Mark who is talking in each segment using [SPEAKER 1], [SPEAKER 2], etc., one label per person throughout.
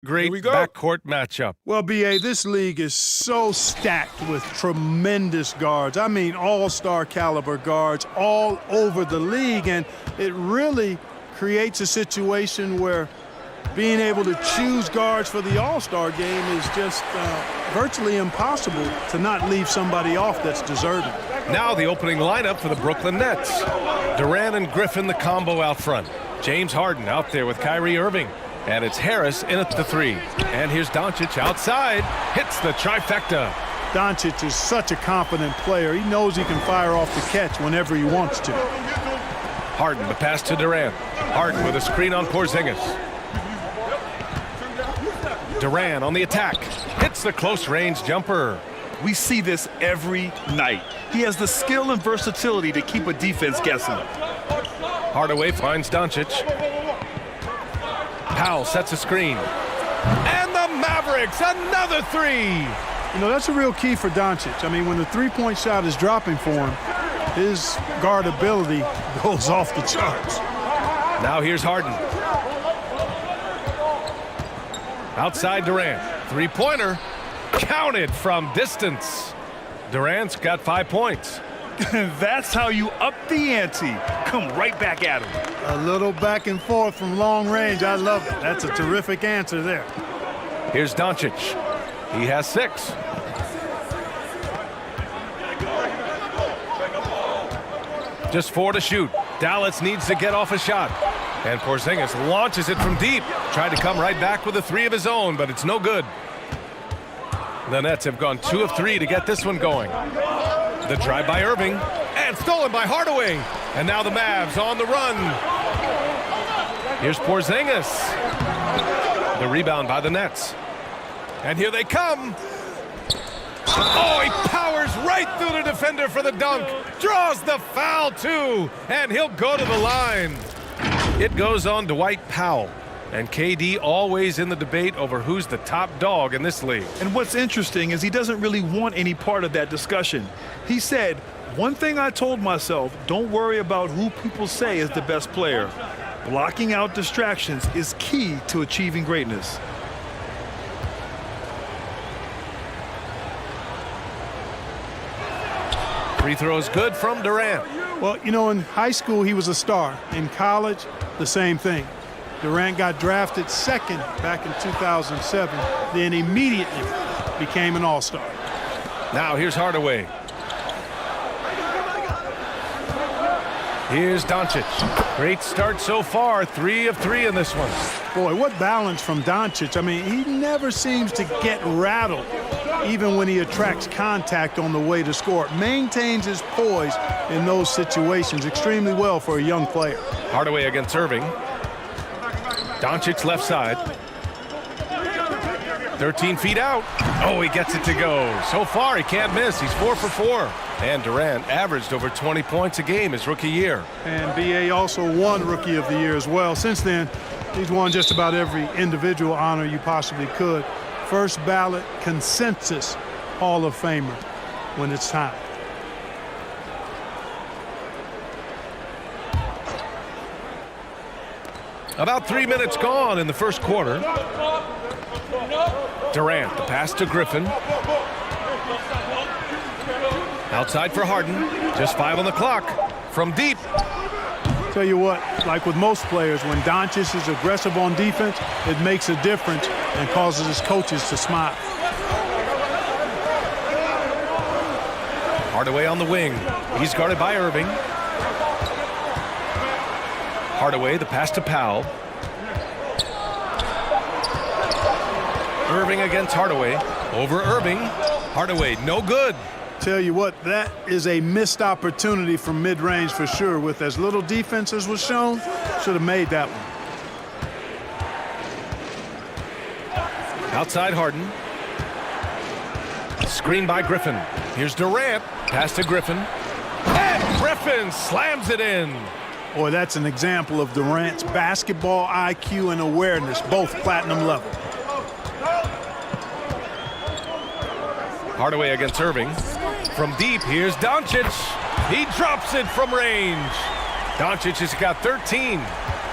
[SPEAKER 1] Great backcourt matchup.
[SPEAKER 2] Well, B.A., this league is so stacked with tremendous guards. I mean, all-star caliber guards all over the league, and it really creates a situation where being able to choose guards for the all-star game is just virtually impossible to not leave somebody off that's deserving.
[SPEAKER 1] Now the opening lineup for the Brooklyn Nets. Durant and Griffin, the combo out front. James Harden out there with Kyrie Irving. And it's Harris in at the three. And here's Doncic outside. Hits the trifecta.
[SPEAKER 2] Doncic is such a confident player. He knows he can fire off the catch whenever he wants to.
[SPEAKER 1] Harden, the pass to Durant. Harden with a screen on Porzingis. Durant on the attack. Hits the close-range jumper.
[SPEAKER 3] We see this every night. He has the skill and versatility to keep a defense guessing.
[SPEAKER 1] Hardaway finds Doncic. Powell sets a screen. And the Mavericks, another three.
[SPEAKER 2] You know, that's a real key for Doncic. I mean, when the three-point shot is dropping for him, his guard ability goes off the charts.
[SPEAKER 1] Now here's Harden. Outside Durant. Three-pointer. Counted from distance. Durant's got 5 points.
[SPEAKER 3] That's how you up the ante. Come right back at him.
[SPEAKER 2] A little back and forth from long range. I love it. That's a terrific answer there.
[SPEAKER 1] Here's Doncic. He has 6. Just 4 to shoot. Dallas needs to get off a shot. And Porzingis launches it from deep. Tried to come right back with a 3 of his own, but it's no good. The Nets have gone 2 of 3 to get this one going. The drive by Irving, and stolen by Hardaway. And now the Mavs on the run. Here's Porzingis. The rebound by the Nets. And here they come. Oh, he powers right through the defender for the dunk. Draws the foul, too. And he'll go to the line. It goes on Dwight Powell. And KD always in the debate over who's the top dog in this league.
[SPEAKER 3] And what's interesting is he doesn't really want any part of that discussion. He said, one thing I told myself, don't worry about who people say is the best player. Blocking out distractions is key to achieving greatness.
[SPEAKER 1] Free throws good from Durant.
[SPEAKER 2] Well, you know, in high school, he was a star. In college, the same thing. Durant got drafted second back in 2007, then immediately became an all-star.
[SPEAKER 1] Now here's Hardaway. Here's Doncic. Great start so far, 3 of 3 in this one.
[SPEAKER 2] Boy, what balance from Doncic. I mean, he never seems to get rattled, even when he attracts contact on the way to score. Maintains his poise in those situations extremely well for a young player.
[SPEAKER 1] Hardaway against Irving. Doncic left side. 13 feet out. Oh, he gets it to go. So far, he can't miss. He's 4 for 4. And Durant averaged over 20 points a game his rookie year.
[SPEAKER 2] And B.A. also won Rookie of the Year as well. Since then, he's won just about every individual honor you possibly could. First ballot consensus Hall of Famer when it's time.
[SPEAKER 1] About 3 minutes gone in the first quarter. Durant, the pass to Griffin. Outside for Harden. Just 5 on the clock. From deep.
[SPEAKER 2] Tell you what, like with most players, when Doncic is aggressive on defense, it makes a difference and causes his coaches to smile.
[SPEAKER 1] Hardaway on the wing. He's guarded by Irving. Hardaway, the pass to Powell. Irving against Hardaway. Over Irving. Hardaway, no good.
[SPEAKER 2] Tell you what, that is a missed opportunity from mid-range for sure. With as little defense as was shown, should have made that one.
[SPEAKER 1] Outside Harden. Screen by Griffin. Here's Durant. Pass to Griffin. And Griffin slams it in.
[SPEAKER 2] Boy, that's an example of Durant's basketball IQ and awareness, both platinum level.
[SPEAKER 1] Hardaway against Irving. From deep, here's Doncic. He drops it from range. Doncic has got 13.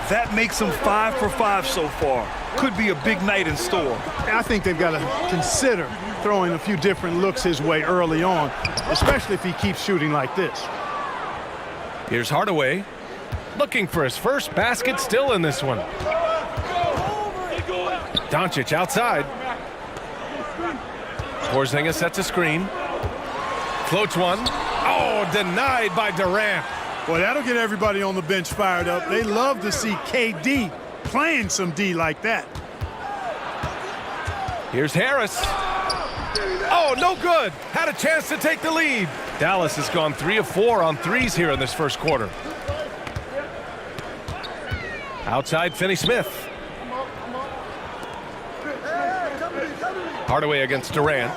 [SPEAKER 3] That makes him 5 for 5 so far. could be a big night in store.
[SPEAKER 2] I think they've got to consider throwing a few different looks his way early on, especially if he keeps shooting like this.
[SPEAKER 1] Here's Hardaway, looking for his first basket, still in this one. Doncic outside. Porzingis sets a screen. Floats one. Oh, denied by Durant.
[SPEAKER 2] Boy, that'll get everybody on the bench fired up. They love to see KD playing some D like that.
[SPEAKER 1] Here's Harris. Oh, no good. Had a chance to take the lead. Dallas has gone 3 of 4 on threes here in this first quarter. Outside, Finney-Smith. Hardaway against Durant.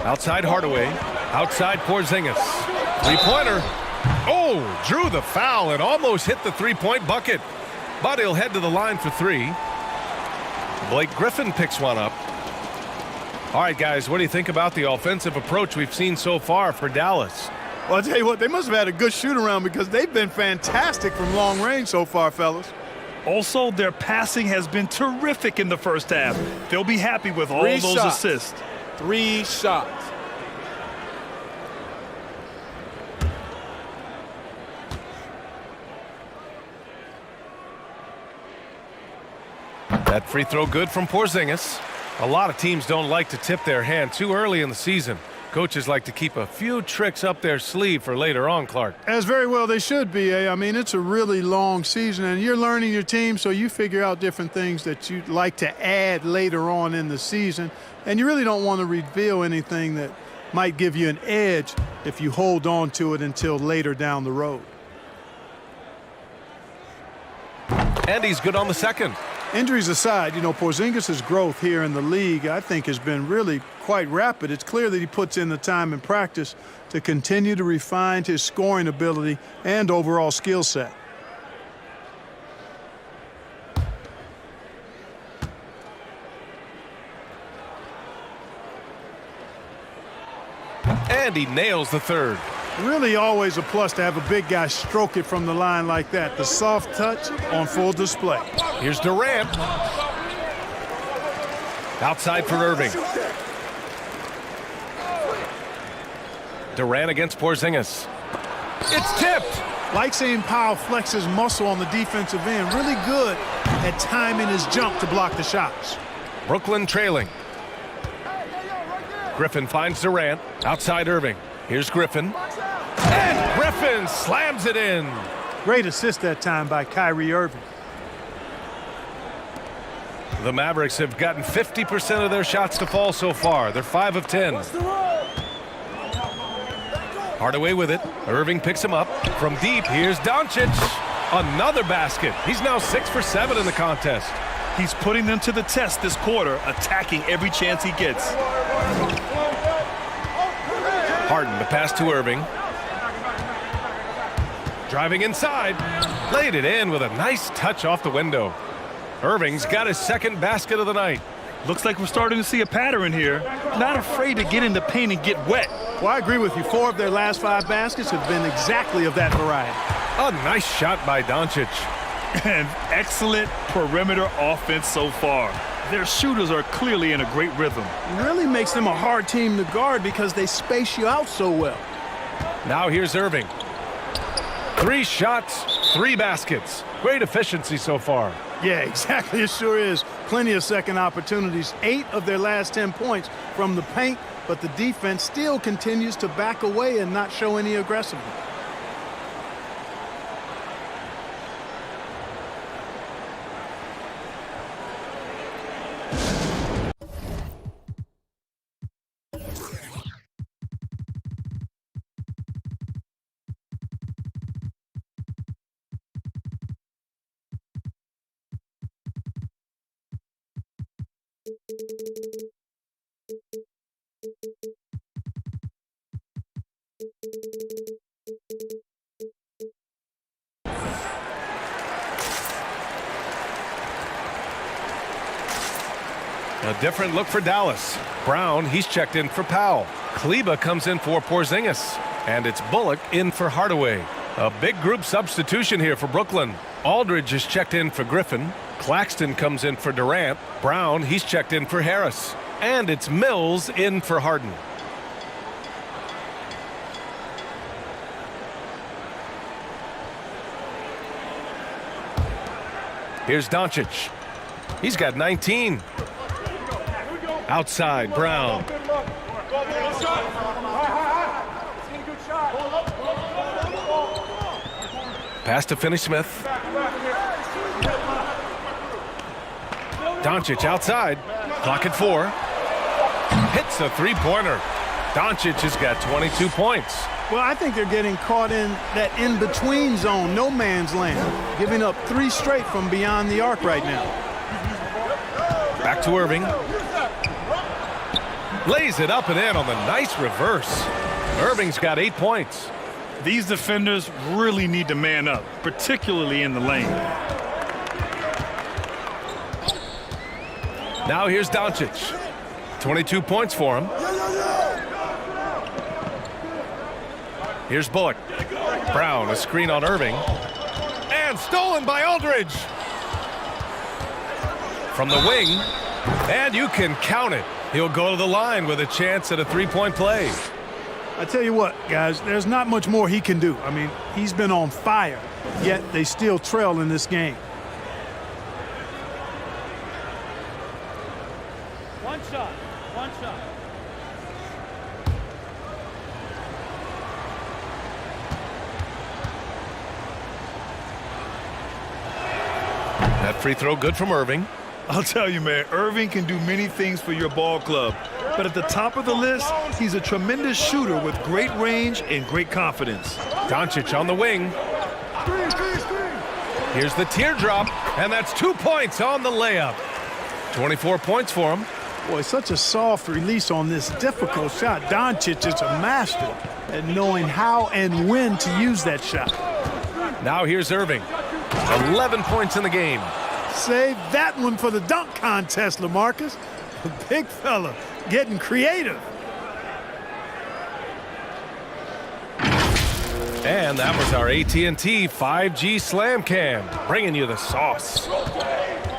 [SPEAKER 1] Outside Hardaway. Outside Porzingis. Three-pointer. Oh, drew the foul and almost hit the three-point bucket. But he'll head to the line for 3. Blake Griffin picks one up. All right, guys, what do you think about the offensive approach we've seen so far for Dallas?
[SPEAKER 2] Well, I'll tell you what, they must have had a good shoot-around because they've been fantastic from long range so far, fellas.
[SPEAKER 3] Also, their passing has been terrific in the first half. They'll be happy with all those assists.
[SPEAKER 2] 3 shots.
[SPEAKER 1] That free throw good from Porzingis. A lot of teams don't like to tip their hand too early in the season. Coaches like to keep a few tricks up their sleeve for later on, Clark.
[SPEAKER 2] As very well they should be. I mean, it's a really long season, and you're learning your team, so you figure out different things that you'd like to add later on in the season. And you really don't want to reveal anything that might give you an edge if you hold on to it until later down the road.
[SPEAKER 1] And he's good on the second.
[SPEAKER 2] Injuries aside, you know, Porzingis' growth here in the league, I think, has been really quite rapid. It's clear that he puts in the time in practice to continue to refine his scoring ability and overall skill set.
[SPEAKER 1] And he nails the third.
[SPEAKER 2] Really always a plus to have a big guy stroke it from the line like that. The soft touch on full display.
[SPEAKER 1] Here's Durant. Outside for Irving. Durant against Porzingis. It's tipped.
[SPEAKER 2] Like seeing Powell flex his muscle on the defensive end. Really good at timing his jump to block the shots.
[SPEAKER 1] Brooklyn trailing. Griffin finds Durant. Outside Irving. Here's Griffin. And Griffin slams it in.
[SPEAKER 2] Great assist that time by Kyrie Irving.
[SPEAKER 1] The Mavericks have gotten 50% of their shots to fall so far. They're 5 of 10. Hardaway with it. Irving picks him up. From deep, here's Doncic. Another basket. He's now 6 for 7 in the contest.
[SPEAKER 3] He's putting them to the test this quarter, attacking every chance he gets.
[SPEAKER 1] Harden to pass to Irving. Driving inside. Laid it in with a nice touch off the window. Irving's got his second basket of the night.
[SPEAKER 3] Looks like we're starting to see a pattern here. Not afraid to get in the paint and get wet.
[SPEAKER 2] Well, I agree with you. 4 of their last 5 baskets have been exactly of that variety.
[SPEAKER 1] A nice shot by Doncic.
[SPEAKER 3] And excellent perimeter offense so far. Their shooters are clearly in a great rhythm.
[SPEAKER 2] It really makes them a hard team to guard because they space you out so well.
[SPEAKER 1] Now here's Irving. 3 shots, 3 baskets. Great efficiency so far.
[SPEAKER 2] Yeah, exactly. It sure is. Plenty of second opportunities. 8 of their last 10 points from the paint, but the defense still continues to back away and not show any aggressiveness.
[SPEAKER 1] A different look for Dallas. Brown, he's checked in for Powell. Kleba comes in for Porzingis. And it's Bullock in for Hardaway. A big group substitution here for Brooklyn. Aldridge is checked in for Griffin. Claxton comes in for Durant. Brown, he's checked in for Harris. And it's Mills in for Harden. Here's Doncic. He's got 19. Outside, Brown. Pass to Finney-Smith. Doncic outside. Clock at 4. Hits a three-pointer. Doncic has got 22 points.
[SPEAKER 2] Well, I think they're getting caught in that in-between zone, no man's land, giving up 3 straight from beyond the arc right now.
[SPEAKER 1] Back to Irving. Lays it up and in on the nice reverse. Irving's got 8 points.
[SPEAKER 3] These defenders really need to man up, particularly in the lane.
[SPEAKER 1] Now here's Doncic. 22 points for him. Here's Bullock. Brown, a screen on Irving. And stolen by Aldridge. From the wing. And you can count it. He'll go to the line with a chance at a three-point play.
[SPEAKER 2] I tell you what, guys, there's not much more he can do. I mean, he's been on fire, yet they still trail in this game.
[SPEAKER 4] One shot.
[SPEAKER 1] That free throw good from Irving.
[SPEAKER 3] I'll tell you, man, Irving can do many things for your ball club. But at the top of the list, he's a tremendous shooter with great range and great confidence.
[SPEAKER 1] Doncic on the wing. Here's the teardrop, and that's 2 points on the layup. 24 points for him.
[SPEAKER 2] Boy, such a soft release on this difficult shot. Doncic is a master at knowing how and when to use that shot.
[SPEAKER 1] Now here's Irving. 11 points in the game.
[SPEAKER 2] Save that one for the dunk contest, LaMarcus. The big fella getting creative.
[SPEAKER 1] And that was our AT&T 5G Slam Cam, bringing you the sauce.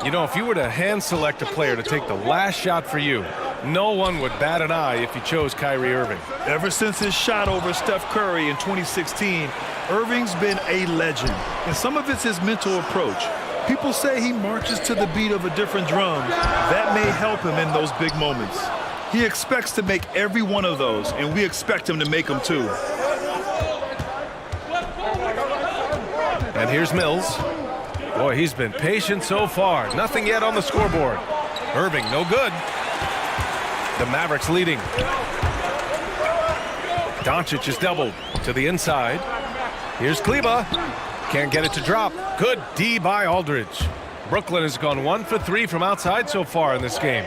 [SPEAKER 1] You know, if you were to hand select a player to take the last shot for you, no one would bat an eye if you chose Kyrie Irving.
[SPEAKER 3] Ever since his shot over Steph Curry in 2016, Irving's been a legend. And some of it's his mental approach. People say he marches to the beat of a different drum. That may help him in those big moments. He expects to make every one of those, and we expect him to make them too.
[SPEAKER 1] And here's Mills. Boy, he's been patient so far. Nothing yet on the scoreboard. Irving, no good. The Mavericks leading. Doncic is doubled to the inside. Here's Kleba. Can't get it to drop. Good D by Aldridge. Brooklyn has gone 1 for 3 from outside so far in this game.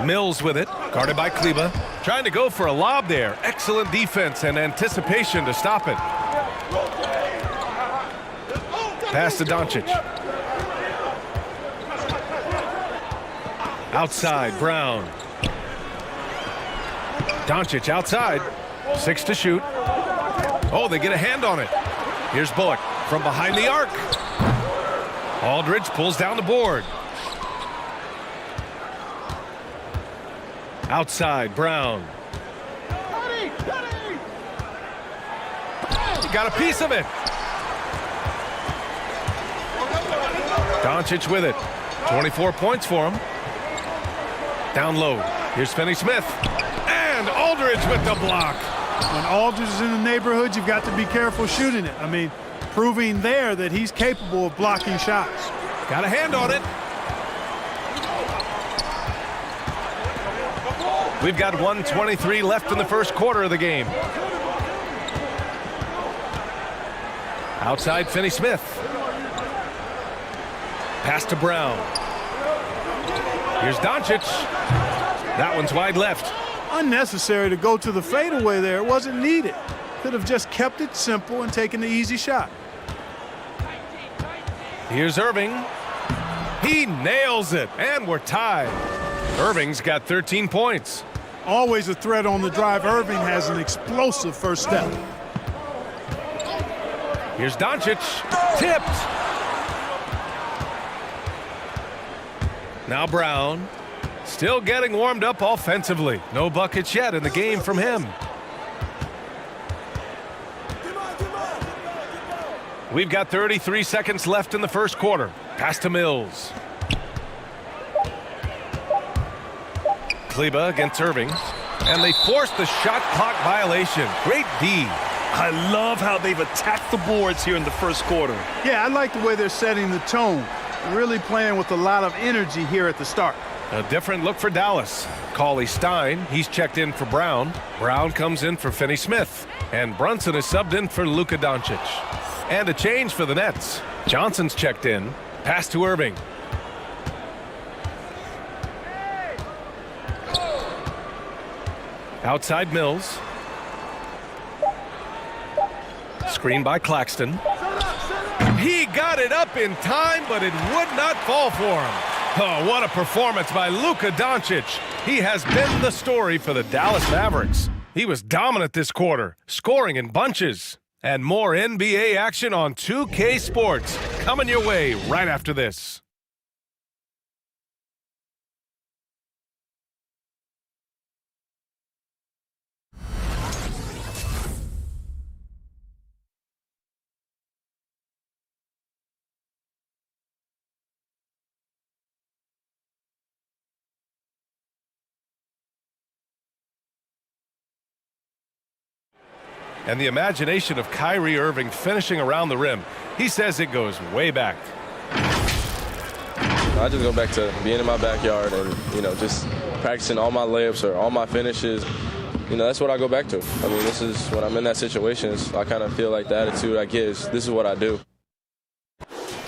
[SPEAKER 1] Mills with it, guarded by Kleba. Trying to go for a lob there. Excellent defense and anticipation to stop it. Pass to Doncic. Outside, Brown. Doncic outside. 6 to shoot. Oh, they get a hand on it. Here's Bullock from behind the arc. Aldridge pulls down the board. Outside, Brown. He got a piece of it. Doncic with it. 24 points for him. Down low. Here's Finney-Smith. And Aldridge with the block.
[SPEAKER 2] When Aldridge is in the neighborhood, you've got to be careful shooting it. I mean, proving there that he's capable of blocking shots.
[SPEAKER 1] Got a hand on it. We've got 1:23 left in the first quarter of the game. Outside, Finney-Smith. Pass to Brown. Here's Doncic. That one's wide left.
[SPEAKER 2] Unnecessary to go to the fadeaway there. It wasn't needed. Could have just kept it simple and taken the easy shot.
[SPEAKER 1] Here's Irving. He nails it, and we're tied. Irving's got 13 points.
[SPEAKER 2] Always a threat on the drive. Irving has an explosive first step.
[SPEAKER 1] Here's Doncic. Tipped. Now Brown. Still getting warmed up offensively. No buckets yet in the game from him. We've got 33 seconds left in the first quarter. Pass to Mills. Kleba against Irving. And they force the shot clock violation. Great D.
[SPEAKER 3] I love how they've attacked the boards here in the first quarter.
[SPEAKER 2] Yeah, I like the way they're setting the tone. Really playing with a lot of energy here at the start.
[SPEAKER 1] A different look for Dallas. Cauley Stein, he's checked in for Brown. Brown comes in for Finney-Smith. And Brunson is subbed in for Luka Doncic. And a change for the Nets. Johnson's checked in. Pass to Irving. Outside Mills. Screen by Claxton. He got it up in time, but it would not fall for him. Oh, what a performance by Luka Doncic. He has been the story for the Dallas Mavericks. He was dominant this quarter, scoring in bunches. And more NBA action on 2K Sports coming your way right after this. And the imagination of Kyrie Irving finishing around the rim. He says it goes way back.
[SPEAKER 4] I just go back to being in my backyard and, just practicing all my layups or all my finishes. That's what I go back to. I mean, this is when I'm in that situation, I kind of feel like the attitude I get is this is what I do.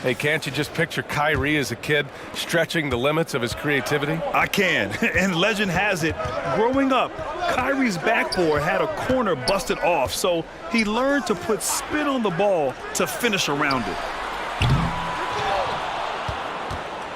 [SPEAKER 1] Hey, can't you just picture Kyrie as a kid stretching the limits of his creativity?
[SPEAKER 3] I can. And legend has it, growing up, Kyrie's backboard had a corner busted off, so he learned to put spin on the ball to finish around it.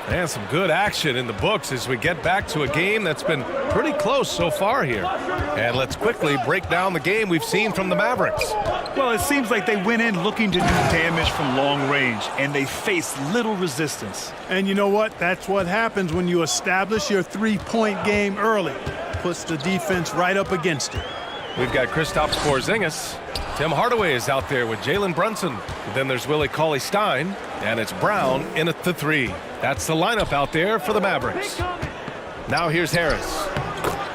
[SPEAKER 1] And some good action in the books as we get back to a game that's been pretty close so far here. And let's quickly break down the game we've seen from the Mavericks.
[SPEAKER 3] Well, it seems like they went in looking to do damage from long range, and they faced little resistance.
[SPEAKER 2] And you know what? That's what happens when you establish your three-point game early. Puts the defense right up against it.
[SPEAKER 1] We've got Kristaps Porzingis. Tim Hardaway is out there with Jalen Brunson. Then there's Willie Cauley-Stein, and it's Brown in at the three. That's the lineup out there for the Mavericks. Now here's Harris.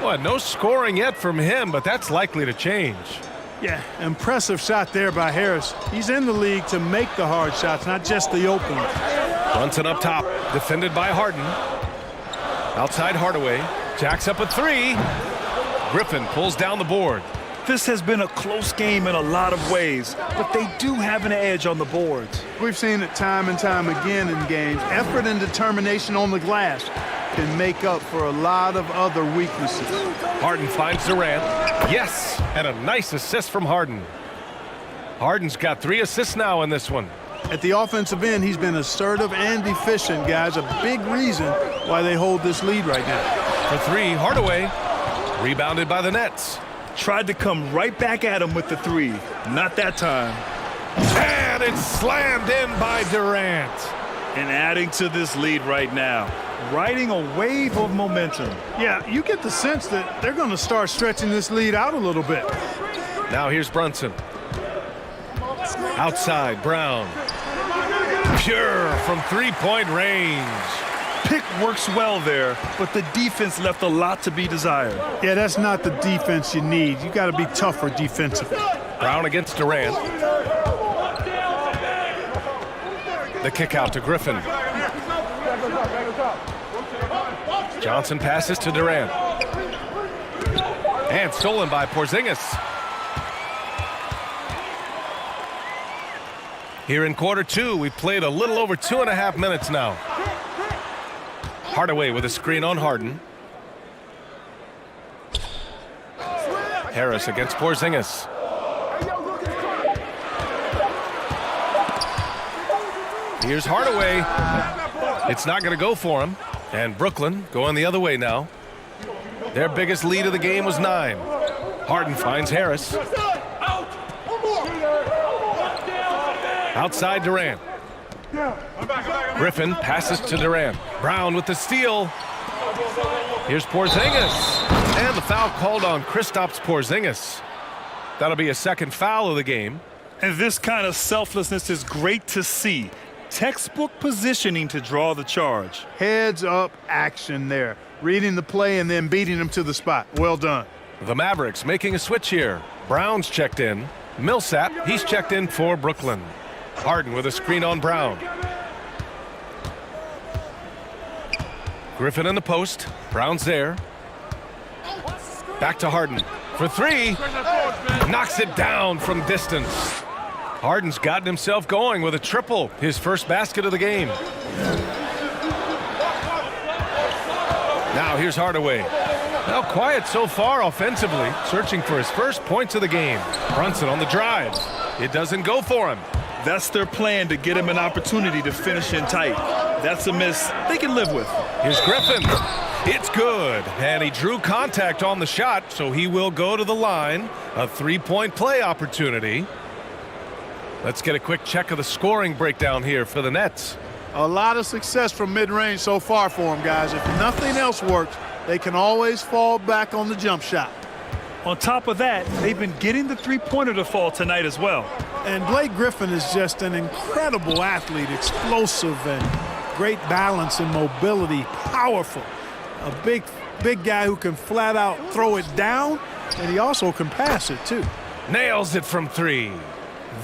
[SPEAKER 1] Well, no scoring yet from him, but that's likely to change.
[SPEAKER 2] Yeah, impressive shot there by Harris. He's in the league to make the hard shots, not just the open ones.
[SPEAKER 1] Brunson up top, defended by Harden. Outside Hardaway. Jacks up a three. Griffin pulls down the board.
[SPEAKER 3] This has been a close game in a lot of ways, but they do have an edge on the boards.
[SPEAKER 2] We've seen it time and time again in games. Effort and determination on the glass can make up for a lot of other weaknesses.
[SPEAKER 1] Harden finds Durant. Yes, and a nice assist from Harden. Harden's got 3 assists now in this one.
[SPEAKER 2] At the offensive end, he's been assertive and efficient, guys. A big reason why they hold this lead right now.
[SPEAKER 1] For 3, Hardaway. Rebounded by the Nets.
[SPEAKER 3] Tried to come right back at him with the three. Not that time.
[SPEAKER 1] And it's slammed in by Durant.
[SPEAKER 3] And adding to this lead right now. Riding a wave of momentum.
[SPEAKER 2] Yeah, you get the sense that they're going to start stretching this lead out a little bit.
[SPEAKER 1] Now here's Brunson. Outside, Brown. Pure from three-point range.
[SPEAKER 3] Pick works well there, but the defense left a lot to be desired.
[SPEAKER 2] Yeah, that's not the defense you need. You got to be tougher defensively.
[SPEAKER 1] Brown against Durant. The kick out to Griffin. Johnson passes to Durant. And stolen by Porzingis. Here in quarter 2, we've played a little over 2.5 minutes now. Hardaway with a screen on Harden. Harris against Porzingis. Here's Hardaway. It's not going to go for him. And Brooklyn going the other way now. Their biggest lead of the game was 9. Outside Durant. Griffin passes to Durant. Brown with the steal. Here's Porzingis. And the foul called on Kristaps Porzingis. That'll be a second foul of the game.
[SPEAKER 3] And this kind of selflessness is great to see. Textbook positioning to draw the charge.
[SPEAKER 2] Heads up action there. Reading the play and then beating them to the spot. Well done.
[SPEAKER 1] The Mavericks making a switch here. Brown's checked in. Millsap, he's checked in for Brooklyn. Harden with a screen on Brown. Griffin in the post. Brown's there. Back to Harden for three. Knocks it down from distance. Harden's gotten himself going with a triple, his first basket of the game. Now here's Hardaway. Now quiet so far offensively, searching for his first points of the game. Brunson on the drive. It doesn't go for him.
[SPEAKER 3] That's their plan, to get him an opportunity to finish in tight. That's a miss they can live with.
[SPEAKER 1] Here's Griffin. It's good. And he drew contact on the shot, so he will go to the line. A three-point play opportunity. Let's get a quick check of the scoring breakdown here for the Nets.
[SPEAKER 2] A lot of success from mid-range so far for them, guys. If nothing else works, they can always fall back on the jump shot.
[SPEAKER 3] On top of that, they've been getting the three-pointer to fall tonight as well.
[SPEAKER 2] And Blake Griffin is just an incredible athlete, explosive and great balance and mobility, powerful. A big guy who can flat out throw it down, and he also can pass it too.
[SPEAKER 1] Nails it from three.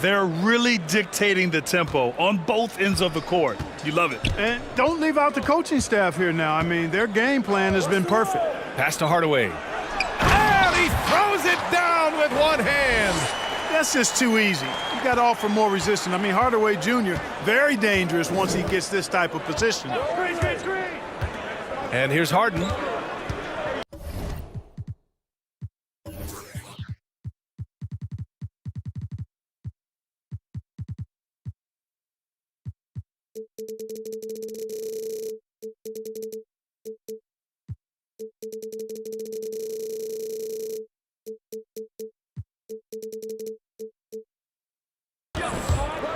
[SPEAKER 3] They're really dictating the tempo on both ends of the court. You love it.
[SPEAKER 2] And don't leave out the coaching staff here now. I mean, their game plan has been perfect.
[SPEAKER 1] Pass to Hardaway. And he throws it down with one hand.
[SPEAKER 2] That's just too easy. You got to offer more resistance. I mean, Hardaway Jr., very dangerous once he gets this type of position.
[SPEAKER 1] And here's Harden.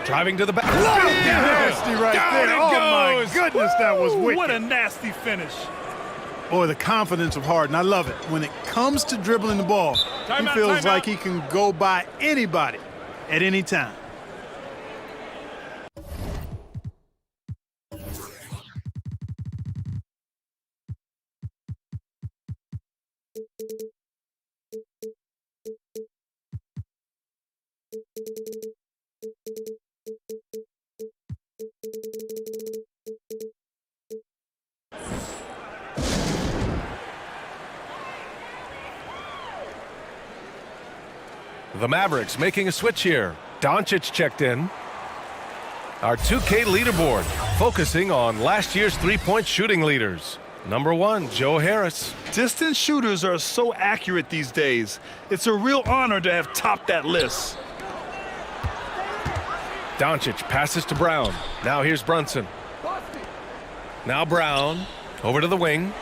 [SPEAKER 1] Driving to the back.
[SPEAKER 2] Nasty right
[SPEAKER 1] Down
[SPEAKER 2] there.
[SPEAKER 1] it
[SPEAKER 2] Oh,
[SPEAKER 1] goes.
[SPEAKER 2] my goodness, that was wicked.
[SPEAKER 3] What a nasty finish.
[SPEAKER 2] Boy, the confidence of Harden, I love it. When it comes to dribbling the ball, he feels like he can go by anybody at any time.
[SPEAKER 1] The Mavericks making a switch here. Doncic checked in. Our 2K leaderboard, focusing on last year's three-point shooting leaders. Number 1, Joe Harris.
[SPEAKER 3] Distance shooters are so accurate these days. It's a real honor to have topped that list.
[SPEAKER 1] Doncic passes to Brown. Now here's Brunson. Now Brown over to the wing.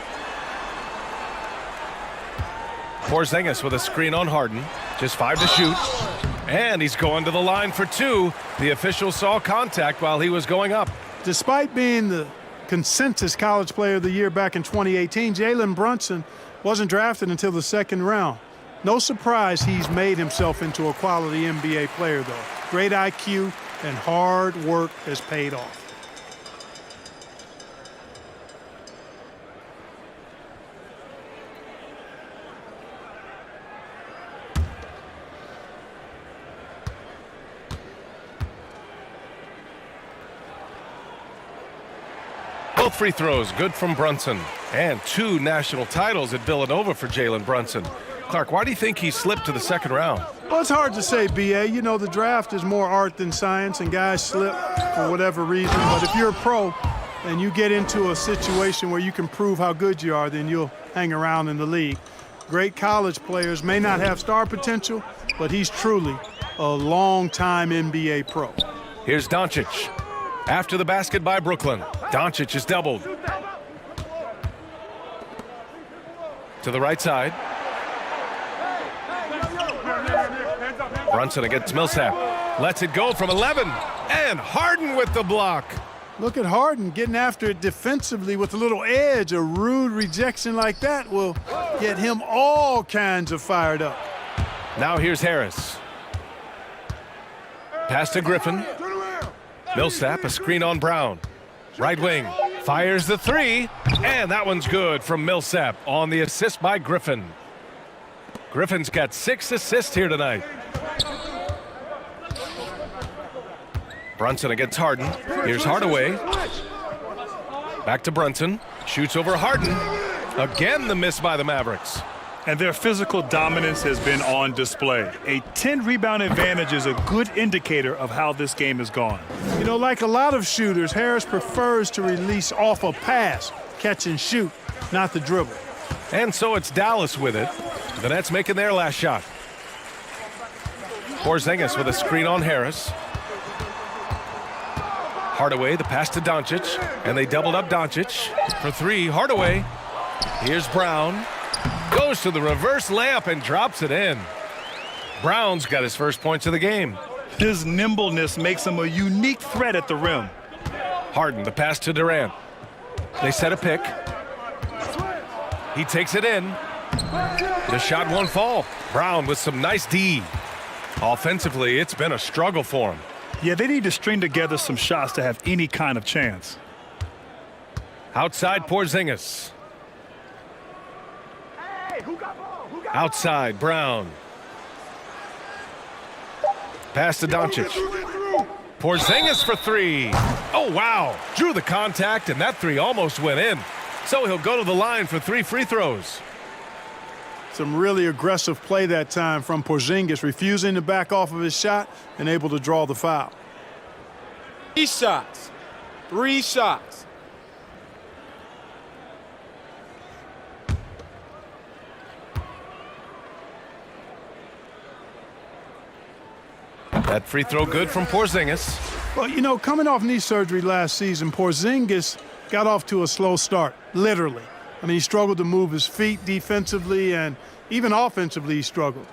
[SPEAKER 1] Porzingis with a screen on Harden. Just 5 to shoot. And he's going to the line for 2. The official saw contact while he was going up.
[SPEAKER 2] Despite being the consensus college player of the year back in 2018, Jalen Brunson wasn't drafted until the second round. No surprise he's made himself into a quality NBA player, though. Great IQ and hard work has paid off.
[SPEAKER 1] Both free throws good from Brunson. And 2 national titles at Villanova for Jalen Brunson. Clark, why do you think he slipped to the second round?
[SPEAKER 2] Well, it's hard to say, B.A. You know, the draft is more art than science, and guys slip for whatever reason. But if you're a pro and you get into a situation where you can prove how good you are, then you'll hang around in the league. Great college players may not have star potential, but he's truly a long-time NBA pro.
[SPEAKER 1] Here's Doncic. After the basket by Brooklyn, Doncic is doubled. To the right side. Brunson against Millsap. Lets it go from 11. And And Harden with the block.
[SPEAKER 2] Look at Harden getting after it defensively with a little edge. A rude rejection like that will get him all kinds of fired up.
[SPEAKER 1] Now here's Harris. Pass to Griffin. Millsap, a screen on Brown. Right wing, fires the three, and that one's good from Millsap on the assist by Griffin. Griffin's got 6 assists here tonight. Brunson against Harden. Here's Hardaway. Back to Brunson. Shoots over Harden. Again, the miss by the Mavericks.
[SPEAKER 3] And their physical dominance has been on display. A 10-rebound advantage is a good indicator of how this game has gone.
[SPEAKER 2] You know, like a lot of shooters, Harris prefers to release off a pass, catch and shoot, not the dribble.
[SPEAKER 1] And so it's Dallas with it. The Nets making their last shot. Porzingis with a screen on Harris. Hardaway, the pass to Doncic, and they doubled up Doncic for 3. Hardaway. Here's Brown. Goes to the reverse layup and drops it in. Brown's got his first points of the game.
[SPEAKER 3] His nimbleness makes him a unique threat at the rim.
[SPEAKER 1] Harden, the pass to Durant. They set a pick. He takes it in. The shot won't fall. Brown with some nice D. Offensively, it's been a struggle for him.
[SPEAKER 3] Yeah, they need to string together some shots to have any kind of chance.
[SPEAKER 1] Outside Porzingis. Outside Brown. Pass to Doncic. Porzingis for 3. Oh, wow. Drew the contact, and that 3 almost went in. So he'll go to the line for 3 free throws.
[SPEAKER 2] Some really aggressive play that time from Porzingis, refusing to back off of his shot and able to draw the foul.
[SPEAKER 5] 3 shots. 3 shots.
[SPEAKER 1] That free throw good from Porzingis.
[SPEAKER 2] Well, you know, coming off knee surgery last season, Porzingis got off to a slow start, literally. I mean, he struggled to move his feet defensively, and even offensively he struggled.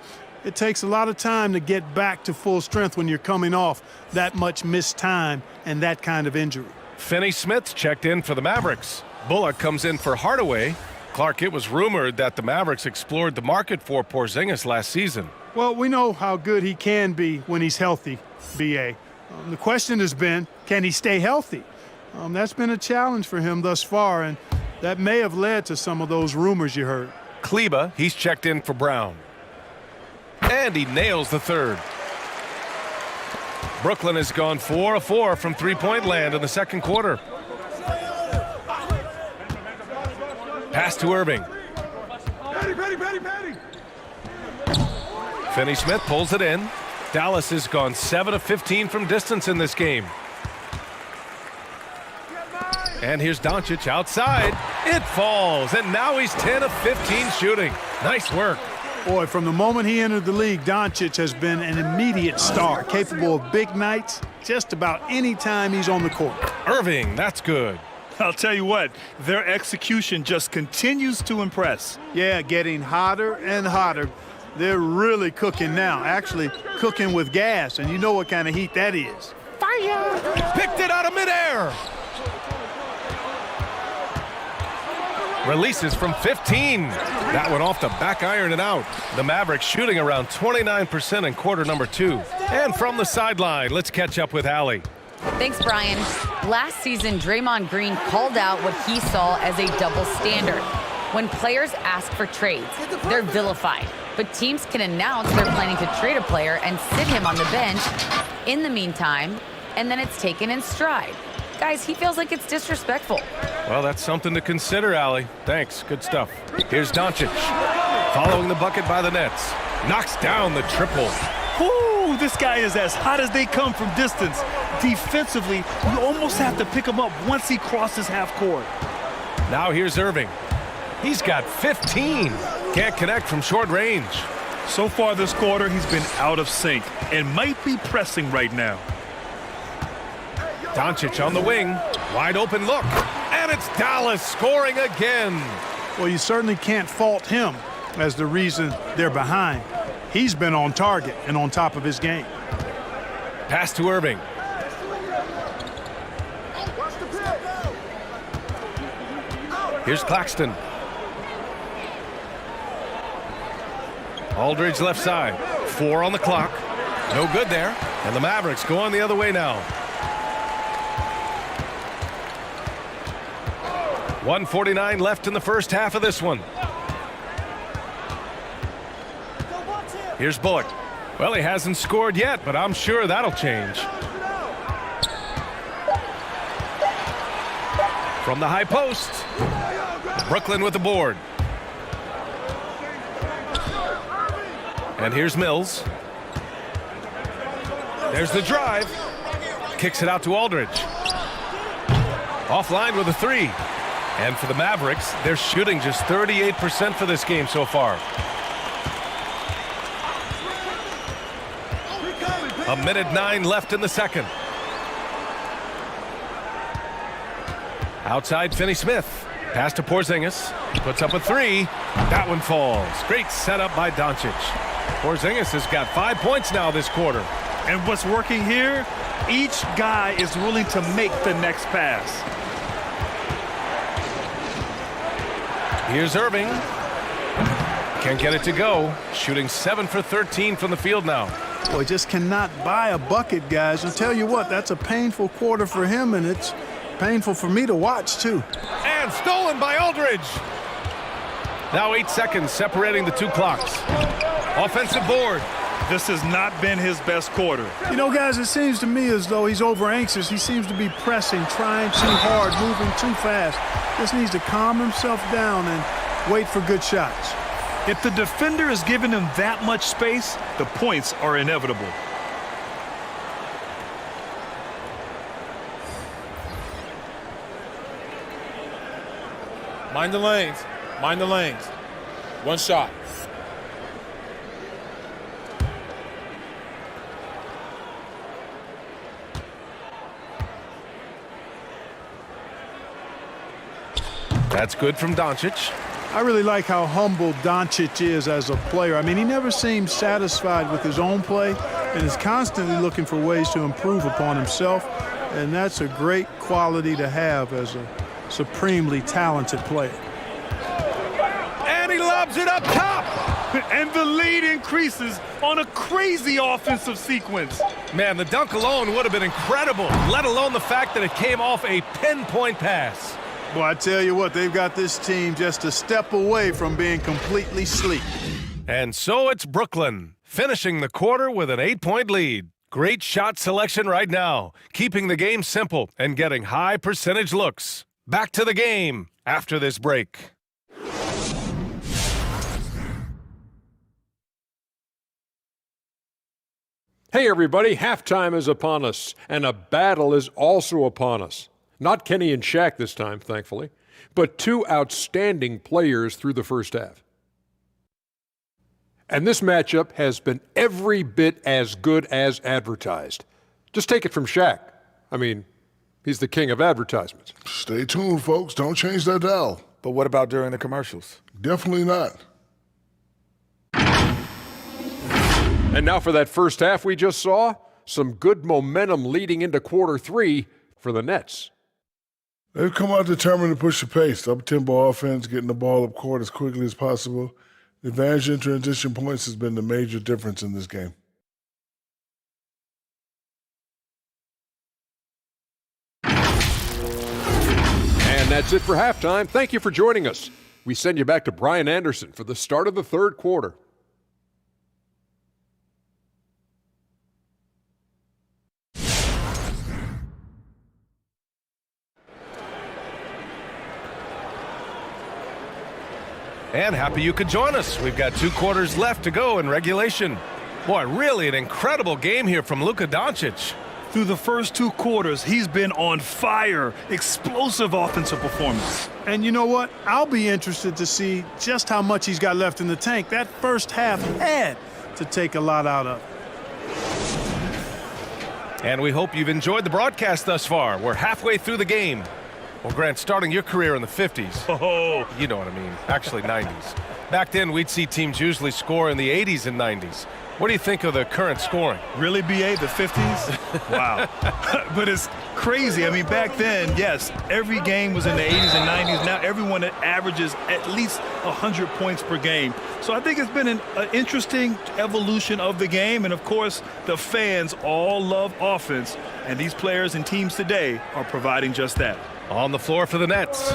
[SPEAKER 2] It takes a lot of time to get back to full strength when you're coming off that much missed time and that kind of injury.
[SPEAKER 1] Finney-Smith checked in for the Mavericks. Bullock comes in for Hardaway. Clark, it was rumored that the Mavericks explored the market for Porzingis last season.
[SPEAKER 2] Well, we know how good he can be when he's healthy, B.A. The question has been, can he stay healthy? That's been a challenge for him thus far, and that may have led to some of those rumors you heard.
[SPEAKER 1] Kleba, he's checked in for Brown. And he nails the 3rd. Brooklyn has gone 4 of 4 from three-point land in the second quarter. Pass to Irving. Finney-Smith pulls it in. Dallas has gone 7 of 15 from distance in this game. And here's Doncic outside. It falls, and now he's 10 of 15 shooting. Nice work.
[SPEAKER 2] Boy, from the moment he entered the league, Doncic has been an immediate star, capable of big nights just about any time he's on the court.
[SPEAKER 1] Irving, that's good.
[SPEAKER 3] I'll tell you what, their execution just continues to impress.
[SPEAKER 2] Yeah, getting hotter and hotter. They're really cooking now, actually cooking with gas, and you know what kind of heat that is.
[SPEAKER 1] Fire! Picked it out of midair. Releases from 15. That one off the back iron and out. The Mavericks shooting around 29% in quarter number 2. And from the sideline, let's catch up with Allie.
[SPEAKER 6] Thanks, Brian. Last season, Draymond Green called out what he saw as a double standard. When players ask for trades, they're vilified. But teams can announce they're planning to trade a player and sit him on the bench in the meantime, and then it's taken in stride. Guys, he feels like it's disrespectful.
[SPEAKER 1] Well, that's something to consider, Allie. Thanks. Good stuff. Here's Doncic. Following the bucket by the Nets. Knocks down the triple.
[SPEAKER 3] Ooh, this guy is as hot as they come from distance. Defensively, you almost have to pick him up once he crosses half court.
[SPEAKER 1] Now here's Irving. He's got 15. Can't connect from short range.
[SPEAKER 3] So far this quarter, he's been out of sync and might be pressing right now.
[SPEAKER 1] Doncic on the wing. Wide open look. And it's Dallas scoring again.
[SPEAKER 2] Well, you certainly can't fault him as the reason they're behind. He's been on target and on top of his game.
[SPEAKER 1] Pass to Irving. Here's Claxton. Aldridge left side. 4 on the clock. No good there. And the Mavericks go on the other way now. 1:49 left in the first half of this one. Here's Bullock. Well, he hasn't scored yet, but I'm sure that'll change. From the high post. Brooklyn with the board. And here's Mills. There's the drive. Kicks it out to Aldridge. Offline with a 3. And for the Mavericks, they're shooting just 38% for this game so far. A minute 9 left in the second. Outside Finney-Smith. Pass to Porzingis. Puts up a 3. That one falls. Great setup by Doncic. Porzingis has got 5 points now this quarter.
[SPEAKER 3] And what's working here, each guy is willing to make the next pass.
[SPEAKER 1] Here's Irving. Can't get it to go. Shooting 7 for 13 from the field now.
[SPEAKER 2] Boy, just cannot buy a bucket, guys. I'll tell you what, that's a painful quarter for him, and it's painful for me to watch, too.
[SPEAKER 1] And stolen by Aldridge. Now 8 seconds separating the two clocks. Offensive board.
[SPEAKER 3] This has not been his best quarter.
[SPEAKER 2] You know, guys, it seems to me as though he's over anxious. He seems to be pressing, trying too hard, moving too fast. Just needs to calm himself down and wait for good shots.
[SPEAKER 3] If the defender is giving him that much space, the points are inevitable.
[SPEAKER 5] Mind the lanes. Mind the lanes. One shot.
[SPEAKER 1] That's good from Doncic.
[SPEAKER 2] I really like how humble Doncic is as a player. I mean, he never seems satisfied with his own play and is constantly looking for ways to improve upon himself. And that's a great quality to have as a supremely talented player.
[SPEAKER 1] And he lobs it up top.
[SPEAKER 3] And the lead increases on a crazy offensive sequence.
[SPEAKER 1] Man, the dunk alone would have been incredible, let alone the fact that it came off a pinpoint pass.
[SPEAKER 2] Boy, I tell you what, they've got this team just a step away from being completely sleep.
[SPEAKER 1] And so it's Brooklyn, finishing the quarter with an 8-point lead. Great shot selection right now, keeping the game simple and getting high percentage looks. Back to the game after this break.
[SPEAKER 7] Hey everybody, halftime is upon us, and a battle is also upon us. Not Kenny and Shaq this time, thankfully, but two outstanding players through the first half. And this matchup has been every bit as good as advertised. Just take it from Shaq. I mean, he's the king of advertisements.
[SPEAKER 8] Stay tuned, folks. Don't change that dial.
[SPEAKER 9] But what about during the commercials?
[SPEAKER 8] Definitely not.
[SPEAKER 7] And now for that first half we just saw, some good momentum leading into quarter 3 for the Nets.
[SPEAKER 8] They've come out determined to push the pace. Up-tempo offense, getting the ball up court as quickly as possible. The advantage in transition points has been the major difference in this game.
[SPEAKER 7] And that's it for halftime. Thank you for joining us. We send you back to Brian Anderson for the start of the third quarter.
[SPEAKER 1] And happy you could join us. We've got 2 quarters left to go in regulation. Boy, really an incredible game here from Luka Doncic.
[SPEAKER 3] Through the first 2 quarters, he's been on fire. Explosive offensive performance.
[SPEAKER 2] And you know what? I'll be interested to see just how much he's got left in the tank. That first half had to take a lot out of.
[SPEAKER 1] And we hope you've enjoyed the broadcast thus far. We're halfway through the game. Well, Grant, starting your career in the 50s.
[SPEAKER 3] Oh,
[SPEAKER 1] You know what I mean. Actually, 90s. Back then, we'd see teams usually score in the 80s and 90s. What do you think of the current scoring?
[SPEAKER 3] really, BA, the 50s? Wow. But it's crazy. I mean, back then, yes, every game was in the 80s and 90s. Now everyone averages at least 100 points per game. So I think it's been an interesting evolution of the game. And, of course, the fans all love offense. And these players and teams today are providing just that.
[SPEAKER 1] On the floor for the Nets,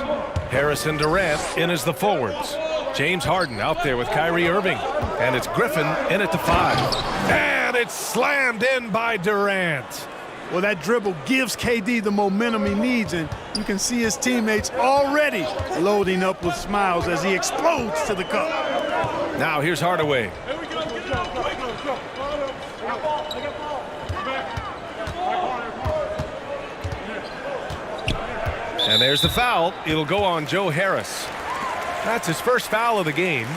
[SPEAKER 1] Harrison Durant in as the forwards. James Harden out there with Kyrie Irving. And it's Griffin in at the 5. And it's slammed in by Durant.
[SPEAKER 2] Well, that dribble gives KD the momentum he needs, and you can see his teammates already loading up with smiles as he explodes to the cup.
[SPEAKER 1] Now here's Hardaway. And there's the foul. It'll go on Joe Harris. That's his first foul of the game.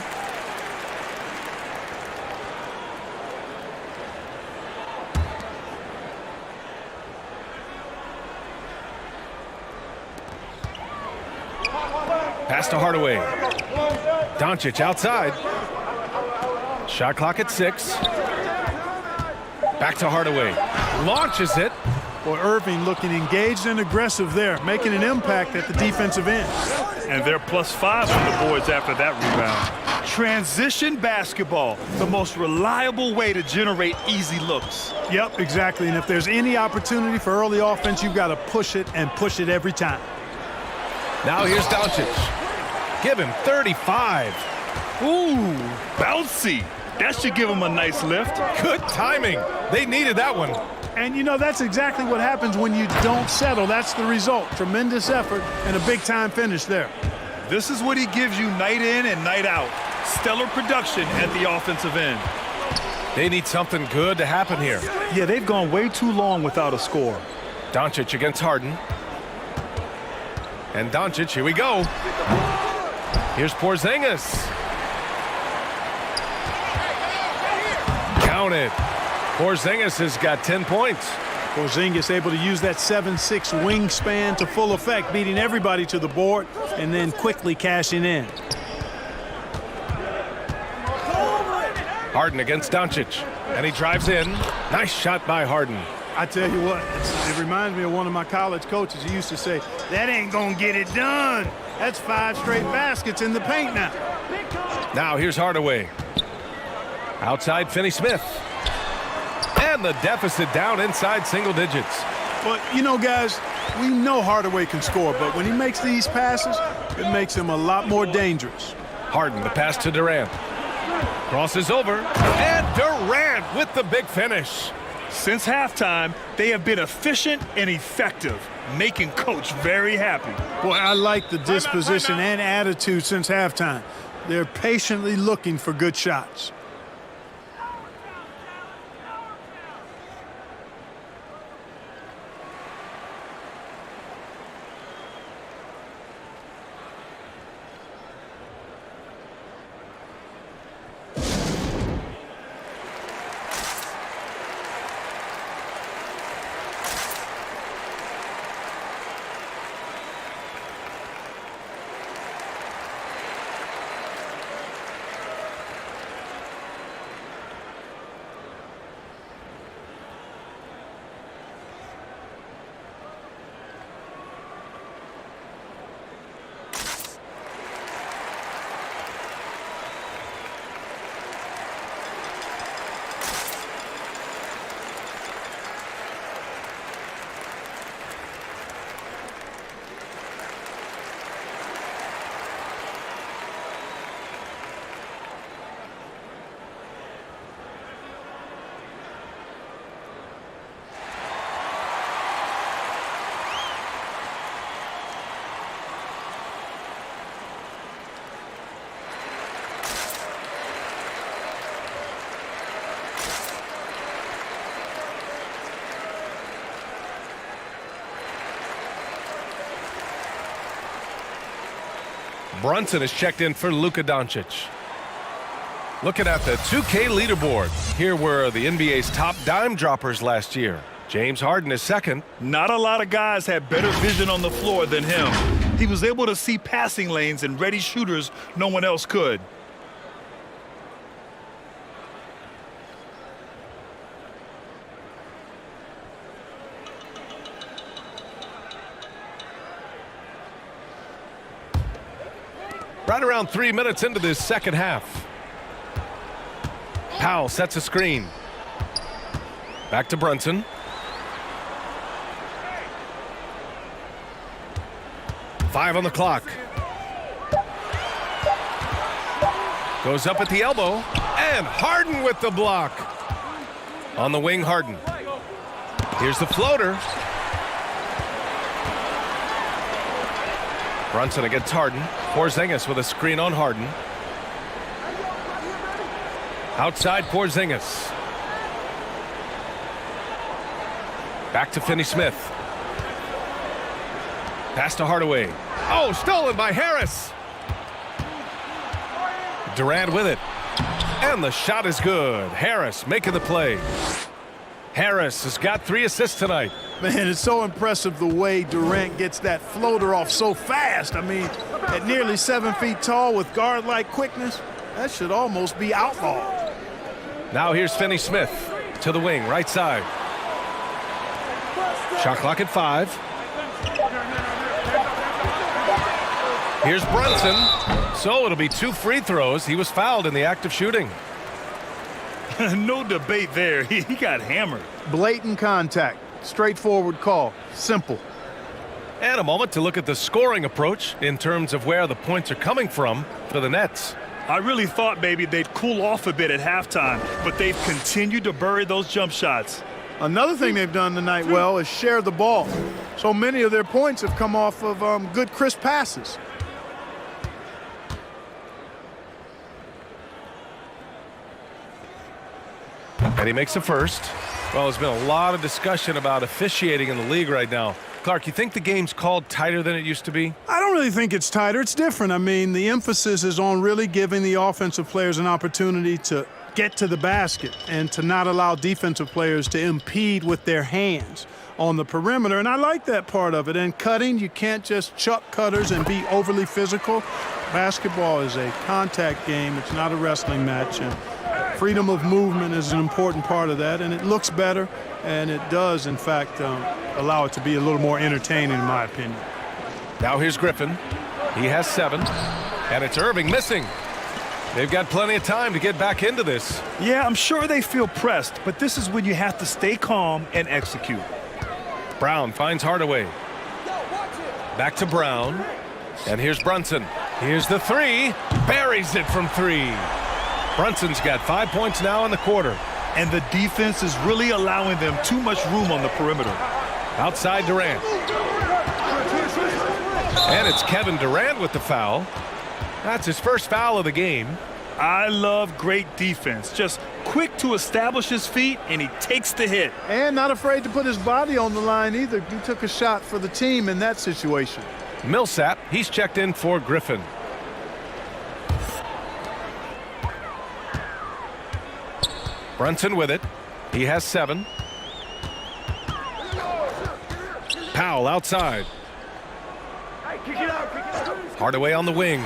[SPEAKER 1] Pass to Hardaway. Doncic outside. Shot clock at 6. Back to Hardaway. Launches it.
[SPEAKER 2] Boy, Irving looking engaged and aggressive there, making an impact at the defensive end.
[SPEAKER 3] And they're +5 on the boards after that rebound. Transition basketball, the most reliable way to generate easy looks.
[SPEAKER 2] Yep, exactly. And if there's any opportunity for early offense, you've got to push it and push it every time.
[SPEAKER 1] Now here's Doncic. Give him 35.
[SPEAKER 3] Ooh, bouncy. That should give him a nice lift.
[SPEAKER 1] Good timing. They needed that one.
[SPEAKER 2] And, you know, that's exactly what happens when you don't settle. That's the result. Tremendous effort and a big-time finish there.
[SPEAKER 3] This is what he gives you night in and night out. Stellar production at the offensive end.
[SPEAKER 1] They need something good to happen here.
[SPEAKER 3] Yeah, they've gone way too long without a score.
[SPEAKER 1] Doncic against Harden. And Doncic, here we go. Here's Porzingis. Count it. Porzingis has got 10 points.
[SPEAKER 2] Porzingis able to use that 7'6" wingspan to full effect, beating everybody to the board and then quickly cashing in.
[SPEAKER 1] Harden against Doncic. And he drives in. Nice shot by Harden.
[SPEAKER 2] I tell you what, it reminds me of one of my college coaches. He used to say, that ain't gonna get it done. That's 5 straight baskets in the paint now.
[SPEAKER 1] Now here's Hardaway. Outside Finney-Smith. And the deficit down inside single digits.
[SPEAKER 2] But, you know, guys, we know Hardaway can score, but when he makes these passes, it makes him a lot more dangerous.
[SPEAKER 1] Harden, the pass to Durant. Crosses over. And Durant with the big finish.
[SPEAKER 3] Since halftime, they have been efficient and effective, making Coach very happy.
[SPEAKER 2] Boy, I like the disposition and attitude since halftime. They're patiently looking for good shots.
[SPEAKER 1] Brunson is checked in for Luka Doncic. Looking at the 2K leaderboard, here were the NBA's top dime droppers last year. James Harden is second.
[SPEAKER 3] Not a lot of guys had better vision on the floor than him. He was able to see passing lanes and ready shooters no one else could.
[SPEAKER 1] Right around 3 minutes into this second half. Powell sets a screen. Back to Brunson. Five on the clock. Goes up at the elbow. And Harden with the block. On the wing, Harden. Here's the floater. Brunson against Harden. Porzingis with a screen on Harden. Outside Porzingis. Back to Finney-Smith. Pass to Hardaway. Oh, stolen by Harris. Durant with it. And the shot is good. Harris making the play. Harris has got 3 assists tonight.
[SPEAKER 2] Man, it's so impressive the way Durant gets that floater off so fast. I mean, at nearly 7 feet tall with guard-like quickness, that should almost be outlawed.
[SPEAKER 1] Now here's Finney-Smith to the wing, right side. Shot clock at 5. Here's Brunson. So it'll be 2 free throws. He was fouled in the act of shooting.
[SPEAKER 3] No debate there. He got hammered.
[SPEAKER 2] Blatant contact. Straightforward call. Simple.
[SPEAKER 1] And a moment to look at the scoring approach in terms of where the points are coming from for the Nets.
[SPEAKER 3] I really thought maybe they'd cool off a bit at halftime, but they've continued to bury those jump shots.
[SPEAKER 2] Another thing they've done tonight well is share the ball. So many of their points have come off of good, crisp passes.
[SPEAKER 1] And he makes the first. Well, there's been a lot of discussion about officiating in the league right now. Clark, you think the game's called tighter than it used to be?
[SPEAKER 2] I don't really think it's tighter. It's different. I mean, the emphasis is on really giving the offensive players an opportunity to get to the basket and to not allow defensive players to impede with their hands on the perimeter. And I like that part of it. And cutting, you can't just chuck cutters and be overly physical. Basketball is a contact game. It's not a wrestling match. And freedom of movement is an important part of that, and it looks better, and it does, in fact, allow it to be a little more entertaining, in my opinion.
[SPEAKER 1] Now here's Griffin. He has 7, and it's Irving missing. They've got plenty of time to get back into this.
[SPEAKER 3] Yeah, I'm sure they feel pressed, but this is when you have to stay calm and execute.
[SPEAKER 1] Brown finds Hardaway. Back to Brown, and here's Brunson. Here's the 3. Buries it from 3. Brunson's got 5 points now in the quarter.
[SPEAKER 3] And the defense is really allowing them too much room on the perimeter.
[SPEAKER 1] Outside Durant. And it's Kevin Durant with the foul. That's his first foul of the game.
[SPEAKER 3] I love great defense. Just quick to establish his feet, and he takes the hit.
[SPEAKER 2] And not afraid to put his body on the line either. He took a shot for the team in that situation.
[SPEAKER 1] Millsap, he's checked in for Griffin. Brunson with it. He has 7. Powell outside. Hardaway on the wing.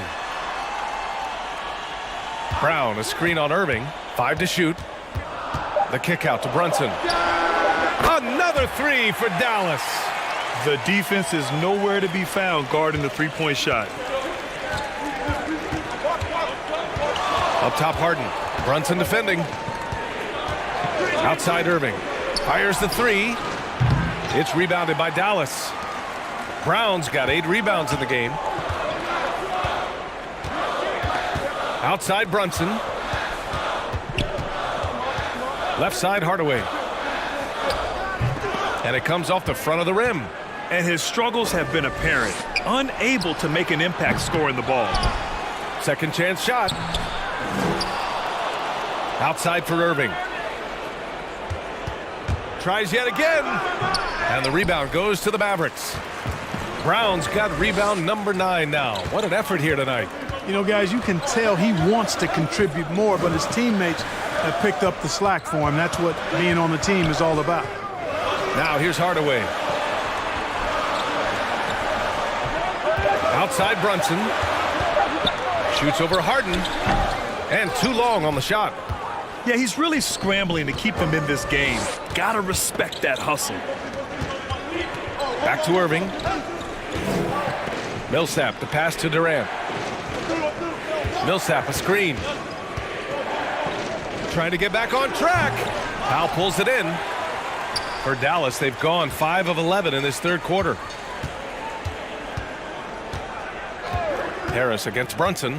[SPEAKER 1] Brown, a screen on Irving. 5 to shoot. The kick out to Brunson. Another 3 for Dallas.
[SPEAKER 3] The defense is nowhere to be found guarding the three-point shot.
[SPEAKER 1] Up top, Harden. Brunson defending. Outside Irving. Fires the 3. It's rebounded by Dallas. Brown's got 8 rebounds in the game. Outside Brunson. Left side Hardaway. And it comes off the front of the rim.
[SPEAKER 3] And his struggles have been apparent. Unable to make an impact scoring the ball.
[SPEAKER 1] Second chance shot. Outside for Irving. Tries yet again. And the rebound goes to the Mavericks. Brown's got rebound number 9 now. What an effort here tonight.
[SPEAKER 2] You know, guys, you can tell he wants to contribute more, but his teammates have picked up the slack for him. That's what being on the team is all about.
[SPEAKER 1] Now here's Hardaway. Outside Brunson. Shoots over Harden. And too long on the shot.
[SPEAKER 3] Yeah, he's really scrambling to keep them in this game. Gotta respect that hustle.
[SPEAKER 1] Back to Irving. Millsap, the pass to Durant. Millsap a screen. Trying to get back on track. Powell pulls it in. For Dallas, they've gone 5 of 11 in this third quarter. Harris against Brunson.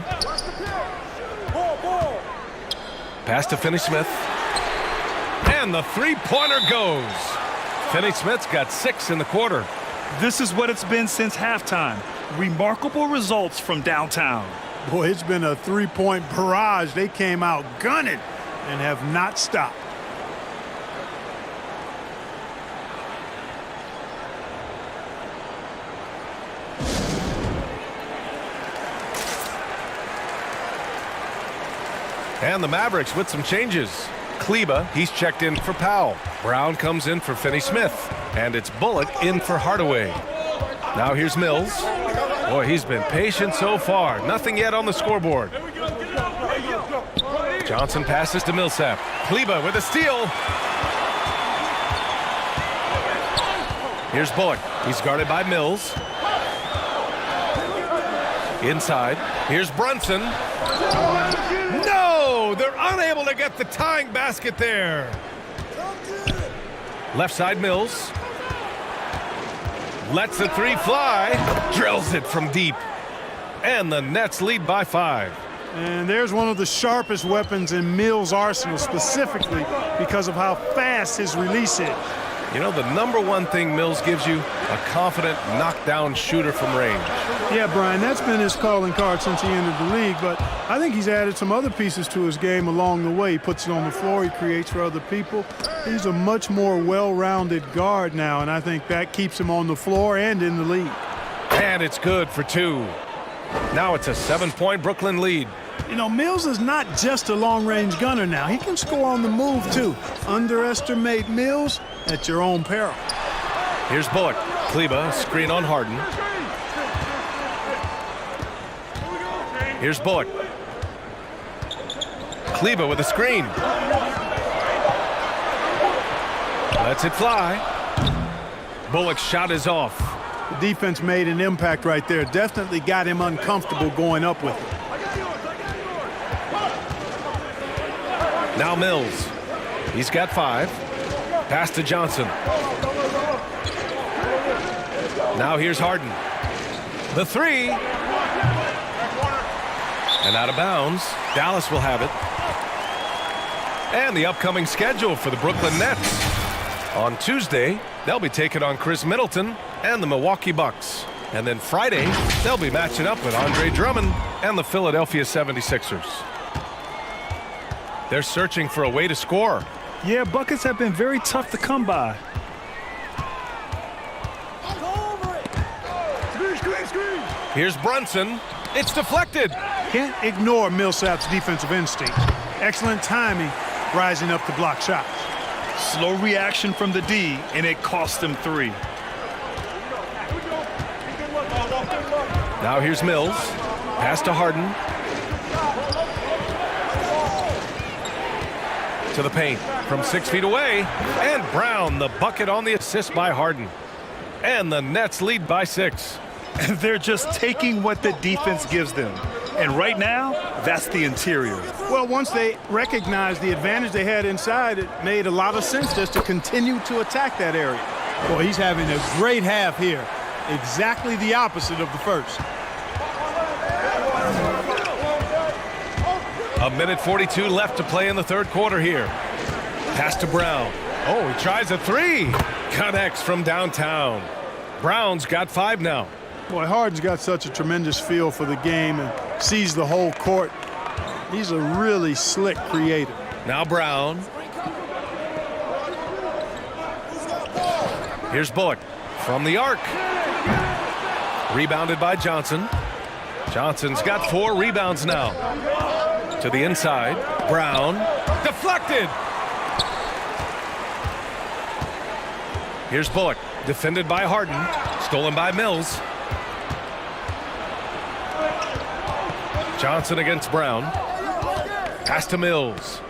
[SPEAKER 1] Pass to Finney-Smith. And the three-pointer goes. Finney-Smith's got 6 in the quarter.
[SPEAKER 3] This is what it's been since halftime. Remarkable results from downtown.
[SPEAKER 2] Boy, it's been a three-point barrage. They came out gunning and have not stopped.
[SPEAKER 1] And the Mavericks with some changes. Kleba, he's checked in for Powell. Brown comes in for Finney-Smith. And it's Bullock in for Hardaway. Now here's Mills. Boy, he's been patient so far. Nothing yet on the scoreboard. Johnson passes to Millsap. Kleba with a steal. Here's Bullock. He's guarded by Mills. Inside. Here's Brunson. No! They're unable to get the tying basket there. Left side Mills. Lets the three fly. Drills it from deep. And the Nets lead by 5.
[SPEAKER 2] And there's one of the sharpest weapons in Mills' arsenal, specifically because of how fast his release is.
[SPEAKER 1] You know, the number one thing Mills gives you, a confident knockdown shooter from range.
[SPEAKER 2] Yeah, Brian, that's been his calling card since he entered the league, but I think he's added some other pieces to his game along the way. He puts it on the floor, he creates for other people. He's a much more well-rounded guard now, and I think that keeps him on the floor and in the league.
[SPEAKER 1] And it's good for 2. Now it's a 7-point Brooklyn lead.
[SPEAKER 2] You know, Mills is not just a long-range gunner now. He can score on the move, too. Underestimate Mills at your own peril.
[SPEAKER 1] Here's Bullock. Kleba, screen on Harden. Here's Bullock. Kleba with a screen. Lets it fly. Bullock's shot is off.
[SPEAKER 2] The defense made an impact right there. Definitely got him uncomfortable going up with it.
[SPEAKER 1] Now Mills. He's got 5. Pass to Johnson. Now here's Harden. The 3. And out of bounds. Dallas will have it. And the upcoming schedule for the Brooklyn Nets. On Tuesday, they'll be taking on Chris Middleton and the Milwaukee Bucks. And then Friday, they'll be matching up with Andre Drummond and the Philadelphia 76ers. They're searching for a way to score.
[SPEAKER 3] Yeah, buckets have been very tough to come by.
[SPEAKER 1] Here's Brunson. It's deflected.
[SPEAKER 2] Can't ignore Millsap's defensive instinct. Excellent timing, rising up to block shots.
[SPEAKER 3] Slow reaction from the D, and it cost them 3.
[SPEAKER 1] Now here's Mills. Pass to Harden. To the paint from 6 feet away. And Brown, the bucket on the assist by Harden. And the Nets lead by 6.
[SPEAKER 3] They're just taking what the defense gives them. And right now, that's the interior.
[SPEAKER 2] Well, once they recognized the advantage they had inside, it made a lot of sense just to continue to attack that area. Boy, he's having a great half here. Exactly the opposite of the first.
[SPEAKER 1] A minute 42 left to play in the third quarter here. Pass to Brown. Oh, he tries a 3. Connects from downtown. Brown's got 5 now.
[SPEAKER 2] Boy, Harden's got such a tremendous feel for the game and sees the whole court. He's a really slick creator.
[SPEAKER 1] Now Brown. Here's Bullock from the arc. Rebounded by Johnson. Johnson's got 4 rebounds now. To the inside. Brown. Deflected. Here's Bullock. Defended by Harden. Stolen by Mills. Johnson against Brown. Pass to Mills.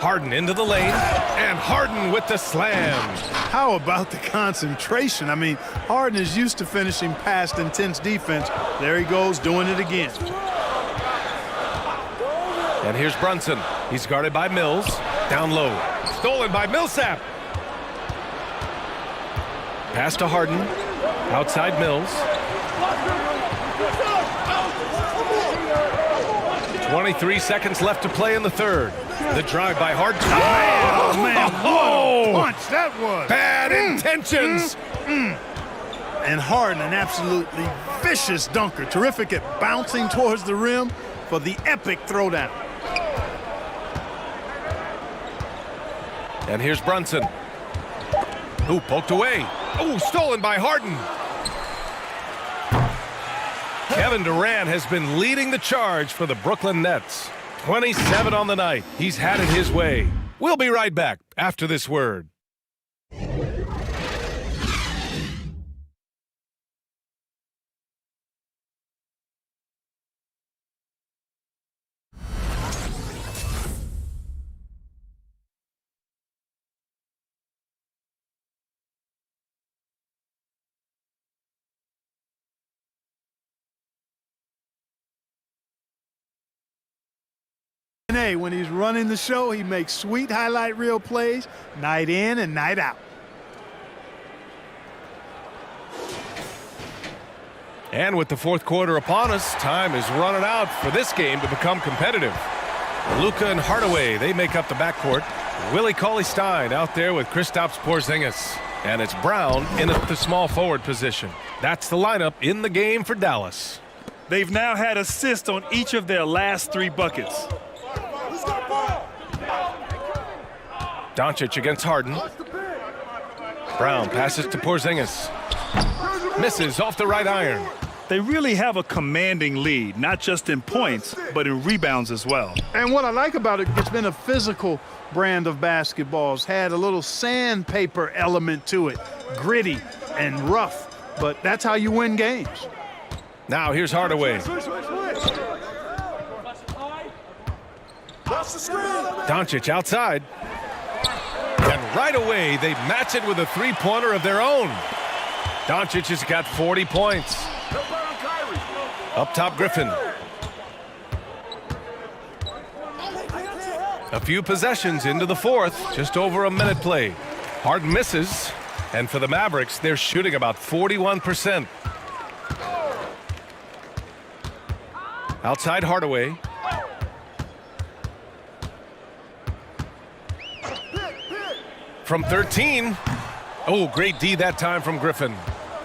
[SPEAKER 1] Harden into the lane, and Harden with the slam.
[SPEAKER 2] How about the concentration? I mean, Harden is used to finishing past intense defense. There he goes, doing it again.
[SPEAKER 1] And here's Brunson. He's guarded by Mills. Down low. Stolen by Millsap. Pass to Harden. Outside Mills. 23 seconds left to play in the third. The drive by Harden.
[SPEAKER 2] Oh, man,
[SPEAKER 1] Oh!
[SPEAKER 2] what a punch that was.
[SPEAKER 1] Bad intentions.
[SPEAKER 2] And Harden, an absolutely vicious dunker. Terrific at bouncing towards the rim for the epic throwdown.
[SPEAKER 1] And here's Brunson. Ooh, poked away. Ooh, stolen by Harden. Kevin Durant has been leading the charge for the Brooklyn Nets. 27 on the night. He's had it his way. We'll be right back after this word.
[SPEAKER 2] When he's running the show, he makes sweet highlight reel plays night in and night out.
[SPEAKER 1] And with the fourth quarter upon us, time is running out for this game to become competitive. Luka and Hardaway, they make up the backcourt. Willie Cauley-Stein out there with Kristaps Porzingis. And it's Brown in at the small forward position. That's the lineup in the game for Dallas.
[SPEAKER 3] They've now had assists on each of their last 3 buckets.
[SPEAKER 1] Doncic against Harden. Brown passes to Porzingis. Misses off the right iron.
[SPEAKER 3] They really have a commanding lead, not just in points, but in rebounds as well.
[SPEAKER 2] And what I like about it, it's been a physical brand of basketball. It's had a little sandpaper element to it, gritty and rough, but that's how you win games.
[SPEAKER 1] Now here's Hardaway. Doncic outside. And right away, they match it with a three-pointer of their own. Doncic has got 40 points. Up top, Griffin. A few possessions into the fourth, just over a minute played. Harden misses, and for the Mavericks, they're shooting about 41%. Outside Hardaway. From 13. Oh, great D that time from Griffin.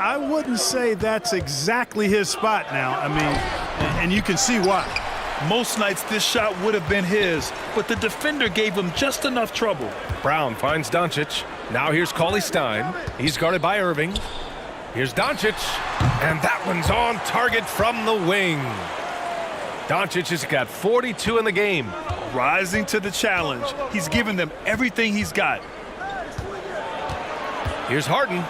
[SPEAKER 2] I wouldn't say that's exactly his spot now. I mean, and you can see why.
[SPEAKER 3] Most nights this shot would have been his, but the defender gave him just enough trouble.
[SPEAKER 1] Brown finds Doncic. Now here's Cauley-Stein. He's guarded by Irving. Here's Doncic. And that one's on target from the wing. Doncic has got 42 in the game.
[SPEAKER 3] Rising to the challenge. He's given them everything he's got.
[SPEAKER 1] Here's Harden.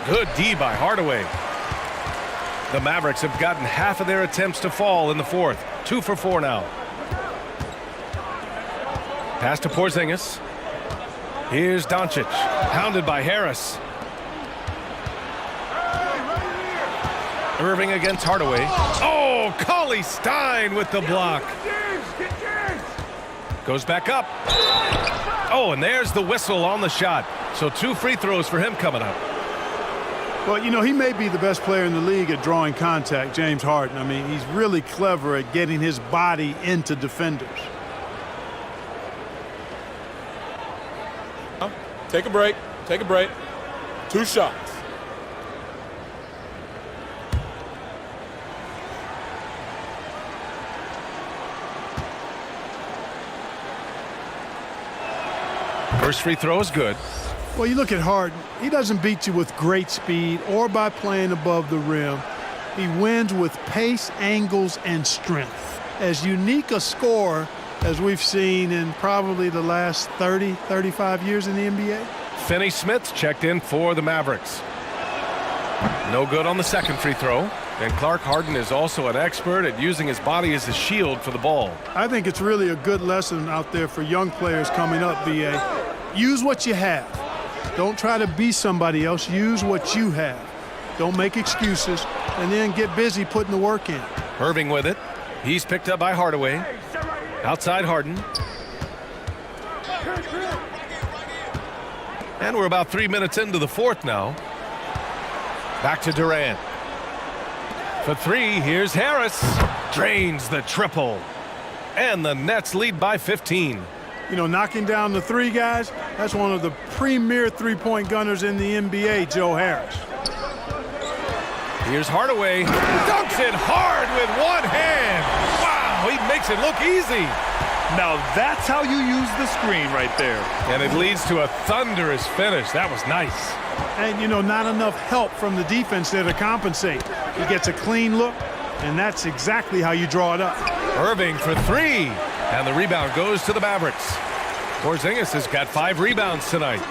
[SPEAKER 1] Good D by Hardaway. The Mavericks have gotten half of their attempts to fall in the fourth. 2 for 4 now. Pass to Porzingis. Here's Doncic. Pounded by Harris. Irving against Hardaway. Oh, Cauley-Stein with the block. Goes back up. Oh, and there's the whistle on the shot. So 2 free throws for him coming up.
[SPEAKER 2] Well, you know, he may be the best player in the league at drawing contact, James Harden. I mean, he's really clever at getting his body into defenders.
[SPEAKER 5] Take a break. Take a break. 2 shots.
[SPEAKER 1] First free throw is good.
[SPEAKER 2] Well, you look at Harden, he doesn't beat you with great speed or by playing above the rim. He wins with pace, angles, and strength. As unique a scorer as we've seen in probably the last 30, 35 years in the NBA.
[SPEAKER 1] Finney Smith checked in for the Mavericks. No good on the second free throw. And Clark Harden is also an expert at using his body as a shield for the ball.
[SPEAKER 2] I think it's really a good lesson out there for young players coming up, B.A. Use what you have. Don't try to be somebody else. Use what you have. Don't make excuses, and then get busy putting the work in.
[SPEAKER 1] Irving with it. He's picked up by Hardaway. Outside Harden. And we're about 3 minutes into the fourth now. Back to Durant. For three, here's Harris. Drains the triple. And the Nets lead by 15.
[SPEAKER 2] You know, knocking down the three, guys, that's one of the premier three-point gunners in the NBA, Joe Harris.
[SPEAKER 1] Here's Hardaway. Dunks it hard with one hand. Wow, he makes it look easy.
[SPEAKER 3] Now that's how you use the screen right there.
[SPEAKER 1] And it leads to a thunderous finish. That was nice.
[SPEAKER 2] And, you know, not enough help from the defense there to compensate. He gets a clean look, and that's exactly how you draw it up.
[SPEAKER 1] Irving for three. And the rebound goes to the Mavericks. Porzingis has got 5 rebounds tonight.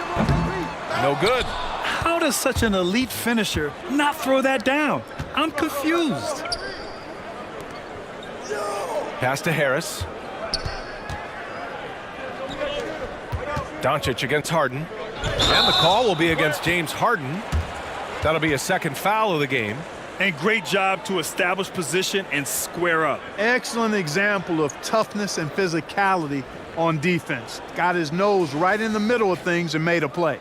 [SPEAKER 1] No good.
[SPEAKER 3] How does such an elite finisher not throw that down? I'm confused.
[SPEAKER 1] Pass to Harris. Doncic against Harden. And the call will be against James Harden. That'll be a second foul of the game.
[SPEAKER 3] And great job to establish position and square up.
[SPEAKER 2] Excellent example of toughness and physicality on defense. Got his nose right in the middle of things and made a play.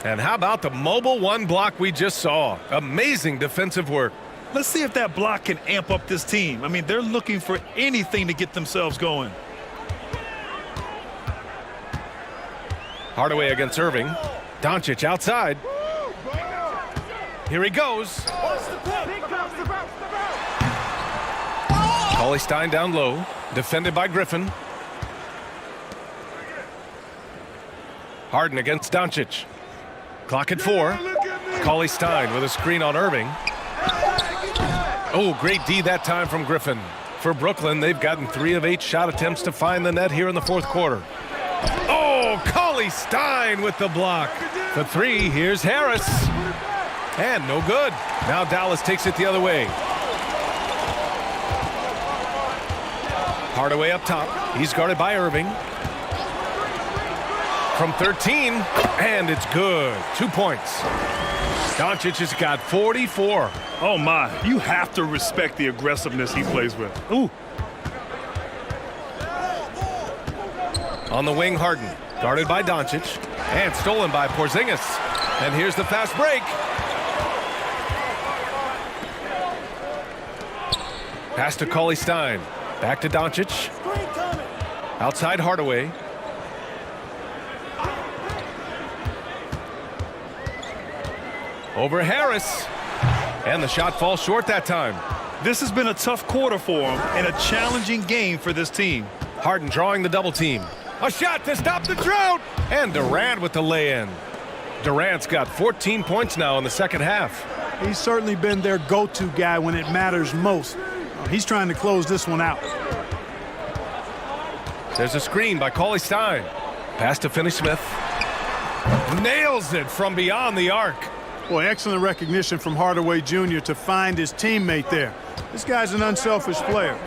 [SPEAKER 1] And how about the mobile one block we just saw? Amazing defensive work.
[SPEAKER 3] Let's see if that block can amp up this team. I mean, they're looking for anything to get themselves going.
[SPEAKER 1] Hardaway against Irving. Doncic outside. Here he goes. Cauley-Stein down low. Defended by Griffin. Harden against Doncic. Clock at 4. Cauley-Stein with a screen on Irving. Oh, great D that time from Griffin. For Brooklyn, they've gotten 3 of 8 shot attempts to find the net here in the fourth quarter. Oh, Cauley-Stein with the block. For 3, here's Harris. And no good. Now Dallas takes it the other way. Hardaway up top. He's guarded by Irving. From 13, and it's good. 2 points. Doncic has got 44.
[SPEAKER 3] Oh, my. You have to respect the aggressiveness he plays with. Ooh.
[SPEAKER 1] On the wing, Harden. Guarded by Doncic. And stolen by Porzingis. And here's the fast break. Pass to Cauley-Stein. Back to Doncic. Outside Hardaway. Over Harris. And the shot falls short that time.
[SPEAKER 3] This has been a tough quarter for him and a challenging game for this team.
[SPEAKER 1] Harden drawing the double team. A shot to stop the drought. And Durant with the lay-in. Durant's got 14 points now in the second half.
[SPEAKER 2] He's certainly been their go-to guy when it matters most. He's trying to close this one out.
[SPEAKER 1] There's a screen by Cauley-Stein. Pass to Finney-Smith. Nails it from beyond the arc.
[SPEAKER 2] Boy, excellent recognition from Hardaway Jr. to find his teammate there. This guy's an unselfish player.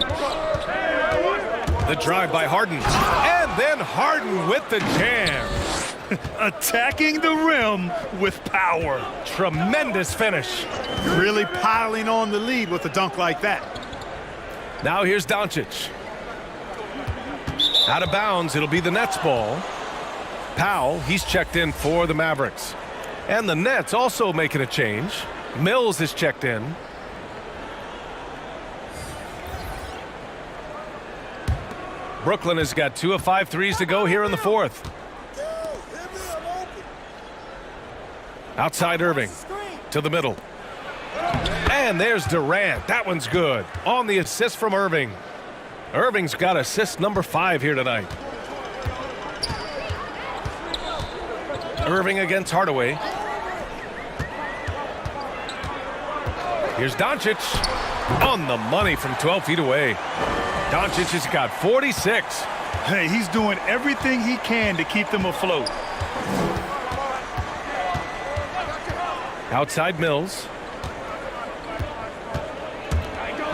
[SPEAKER 1] The drive by Harden. And then Harden with the jam.
[SPEAKER 3] Attacking the rim with power.
[SPEAKER 1] Tremendous finish.
[SPEAKER 2] Really piling on the lead with a dunk like that.
[SPEAKER 1] Now here's Doncic. Out of bounds, it'll be the Nets ball. Powell, he's checked in for the Mavericks. And the Nets also making a change. Mills is checked in. Brooklyn has got 2 of 5 threes to go here in the fourth. Outside Irving to the middle. And there's Durant. That one's good. On the assist from Irving. Irving's got assist number 5 here tonight. Irving against Hardaway. Here's Doncic. On the money from 12 feet away. Doncic has got 46.
[SPEAKER 3] Hey, he's doing everything he can to keep them afloat. Outside Mills.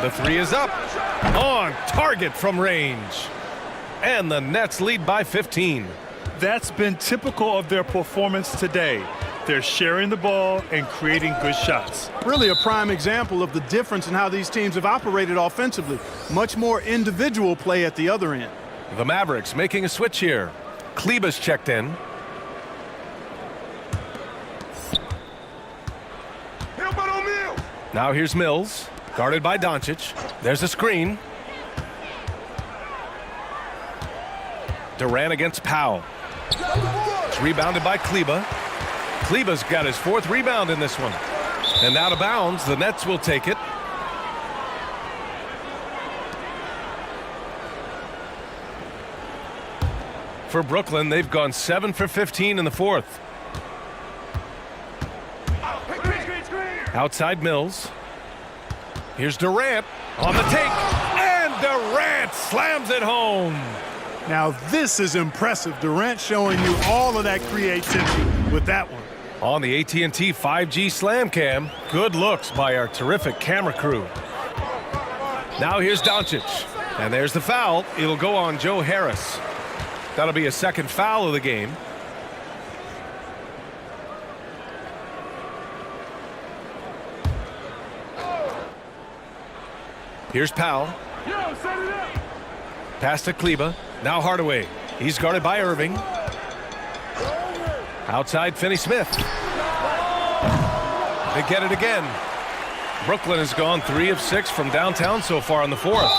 [SPEAKER 1] The three is up. On target from range. And the Nets lead by 15.
[SPEAKER 3] That's been typical of their performance today. They're sharing the ball and creating good shots.
[SPEAKER 2] Really a prime example of the difference in how these teams have operated offensively. Much more individual play at the other end.
[SPEAKER 1] The Mavericks making a switch here. Kleber's checked in. Now here's Mills, guarded by Doncic. There's a screen. Durant against Powell. It's rebounded by Kleber. Kleber's got his 4th rebound in this one. And out of bounds, the Nets will take it. For Brooklyn, they've gone 7 for 15 in the 4th. Outside Mills. Here's Durant on the take. And Durant slams it home.
[SPEAKER 2] Now this is impressive. Durant showing you all of that creativity with that one.
[SPEAKER 1] On the AT&T 5G Slam Cam, good looks by our terrific camera crew. Now here's Doncic. And there's the foul. It'll go on Joe Harris. That'll be a 2nd foul of the game. Here's Powell. Pass to Kleber. Now Hardaway. He's guarded by Irving. Outside Finney-Smith. They get it again. Brooklyn has gone 3 of 6 from downtown so far in the 4th.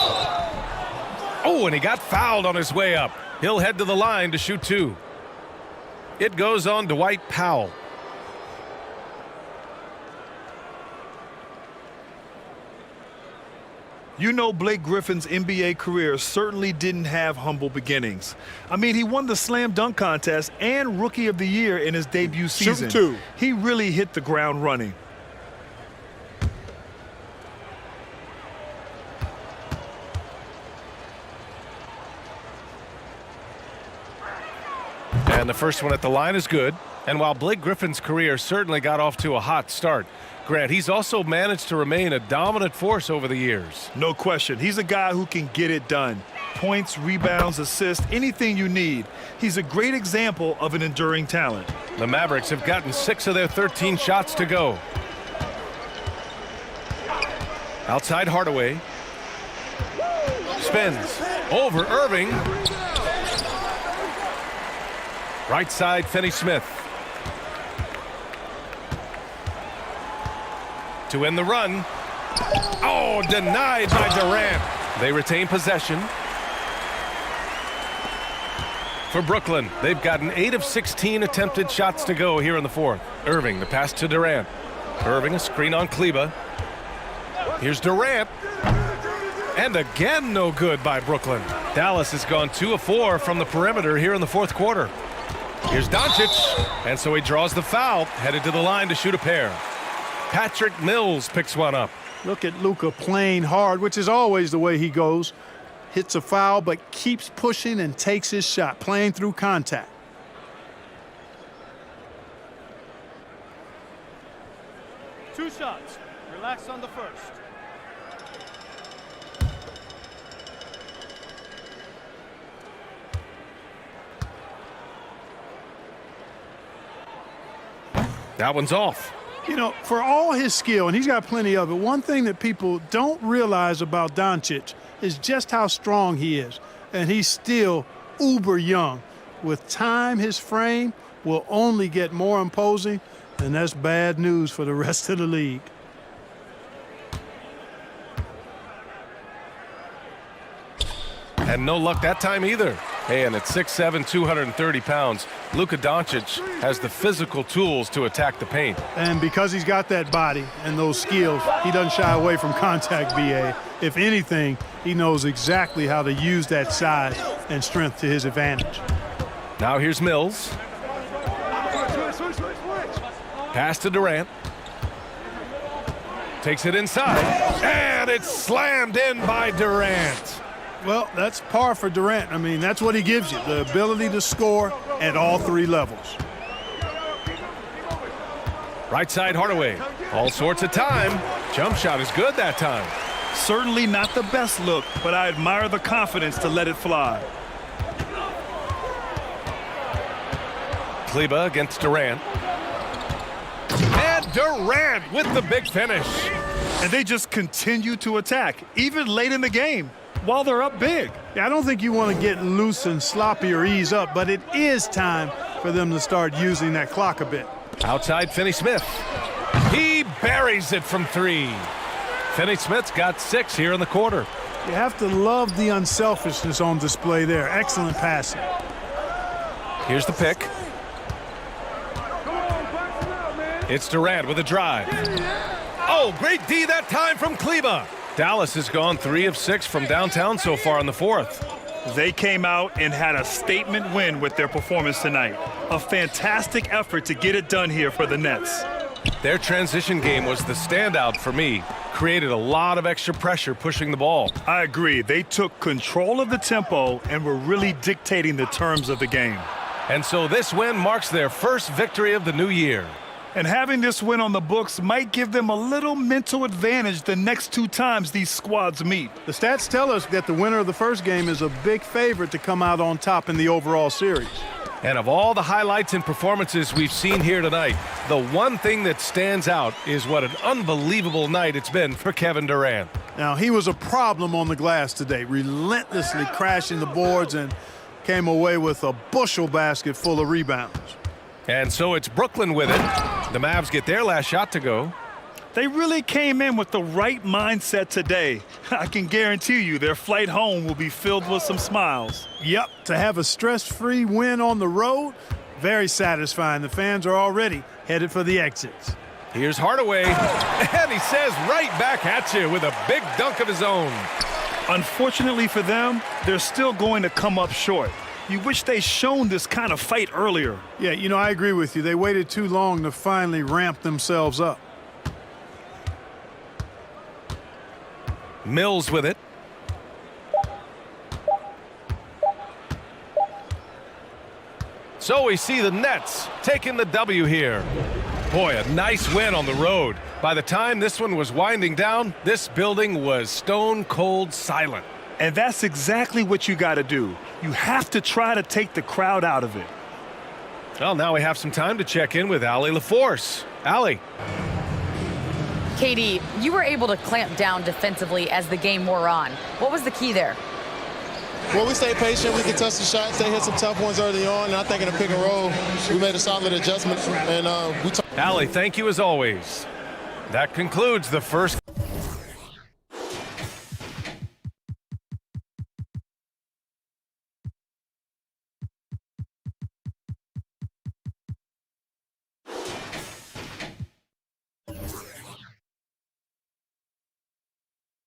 [SPEAKER 1] Oh, and he got fouled on his way up. He'll head to the line to shoot 2. It goes on Dwight Powell.
[SPEAKER 3] You know, Blake Griffin's NBA career certainly didn't have humble beginnings. I mean, he won the slam dunk contest and Rookie of the Year in his debut season.
[SPEAKER 2] Shoot 2.
[SPEAKER 3] He really hit the ground running.
[SPEAKER 1] And the first one at the line is good. And while Blake Griffin's career certainly got off to a hot start, Grant, he's also managed to remain a dominant force over the years.
[SPEAKER 3] No question. He's a guy who can get it done. Points, rebounds, assists, anything you need. He's a great example of an enduring talent.
[SPEAKER 1] The Mavericks have gotten 6 of their 13 shots to go. Outside Hardaway. Spins. Over Irving. Right side Finney-Smith. To end the run. Oh, denied by Durant. They retain possession. For Brooklyn, they've gotten 8 of 16 attempted shots to go here in the 4th. Irving, the pass to Durant. Irving, a screen on Kleber. Here's Durant. And again, no good by Brooklyn. Dallas has gone 2 of 4 from the perimeter here in the 4th quarter. Here's Doncic. And so he draws the foul, headed to the line to shoot a pair. Patrick Mills picks one up.
[SPEAKER 2] Look at Luka playing hard, which is always the way he goes. Hits a foul, but keeps pushing and takes his shot, playing through contact.
[SPEAKER 10] Two shots. Relax on the first.
[SPEAKER 1] That one's off.
[SPEAKER 2] You know, for all his skill, and he's got plenty of it, one thing that people don't realize about Doncic is just how strong he is. And he's still uber young. With time, his frame will only get more imposing, and that's bad news for the rest of the league.
[SPEAKER 1] And no luck that time either. Hey, and at 6'7", 230 pounds, Luka Doncic has the physical tools to attack the paint.
[SPEAKER 2] And because he's got that body and those skills, he doesn't shy away from contact, BA. If anything, he knows exactly how to use that size and strength to his advantage.
[SPEAKER 1] Now here's Mills. Pass to Durant. Takes it inside. And it's slammed in by Durant.
[SPEAKER 2] Well, that's par for Durant. I mean, that's what he gives you, the ability to score at all 3 levels.
[SPEAKER 1] Right side Hardaway. All sorts of time. Jump shot is good that time.
[SPEAKER 3] Certainly not the best look, but I admire the confidence to let it fly.
[SPEAKER 1] Kleba against Durant. And Durant with the big finish.
[SPEAKER 3] And they just continue to attack, even late in the game, while they're up big.
[SPEAKER 2] Yeah, I don't think you want to get loose and sloppy or ease up, but it is time for them to start using that clock a bit.
[SPEAKER 1] Outside Finney-Smith. He buries it from 3. Finney-Smith's got 6 here in the quarter.
[SPEAKER 2] You have to love the unselfishness on display there. Excellent passing.
[SPEAKER 1] Here's the pick. It's Durant with a drive. Oh, great D that time from Kleba. Dallas has gone 3 of 6 from downtown so far in the 4th.
[SPEAKER 3] They came out and had a statement win with their performance tonight. A fantastic effort to get it done here for the Nets.
[SPEAKER 1] Their transition game was the standout for me. Created a lot of extra pressure pushing the ball.
[SPEAKER 3] I agree. They took control of the tempo and were really dictating the terms of the game.
[SPEAKER 1] And so this win marks their first victory of the new year.
[SPEAKER 3] And having this win on the books might give them a little mental advantage the next 2 times these squads meet.
[SPEAKER 2] The stats tell us that the winner of the first game is a big favorite to come out on top in the overall series.
[SPEAKER 1] And of all the highlights and performances we've seen here tonight, the one thing that stands out is what an unbelievable night it's been for Kevin Durant.
[SPEAKER 2] Now, he was a problem on the glass today, relentlessly crashing the boards and came away with a bushel basket full of rebounds.
[SPEAKER 1] And so it's Brooklyn with it. The Mavs get their last shot to go.
[SPEAKER 3] They really came in with the right mindset today. I can guarantee you their flight home will be filled with some smiles.
[SPEAKER 2] Yep, to have a stress-free win on the road, very satisfying. The fans are already headed for the exits.
[SPEAKER 1] Here's Hardaway, and he says right back at you with a big dunk of his own.
[SPEAKER 3] Unfortunately for them, they're still going to come up short. You wish they'd shown this kind of fight earlier.
[SPEAKER 2] Yeah, you know, I agree with you. They waited too long to finally ramp themselves up.
[SPEAKER 1] Mills with it. So we see the Nets taking the W here. Boy, a nice win on the road. By the time this one was winding down, this building was stone cold silent.
[SPEAKER 3] And that's exactly what you got to do. You have to try to take the crowd out of it.
[SPEAKER 1] Well, now we have some time to check in with Allie LaForce. Allie.
[SPEAKER 6] Katie, you were able to clamp down defensively as the game wore on. What was the key there?
[SPEAKER 11] Well, we stayed patient. We contested shots. They hit some tough ones early on. And I think in the pick and roll, we made a solid adjustment. And
[SPEAKER 1] Allie, thank you as always. That concludes the first.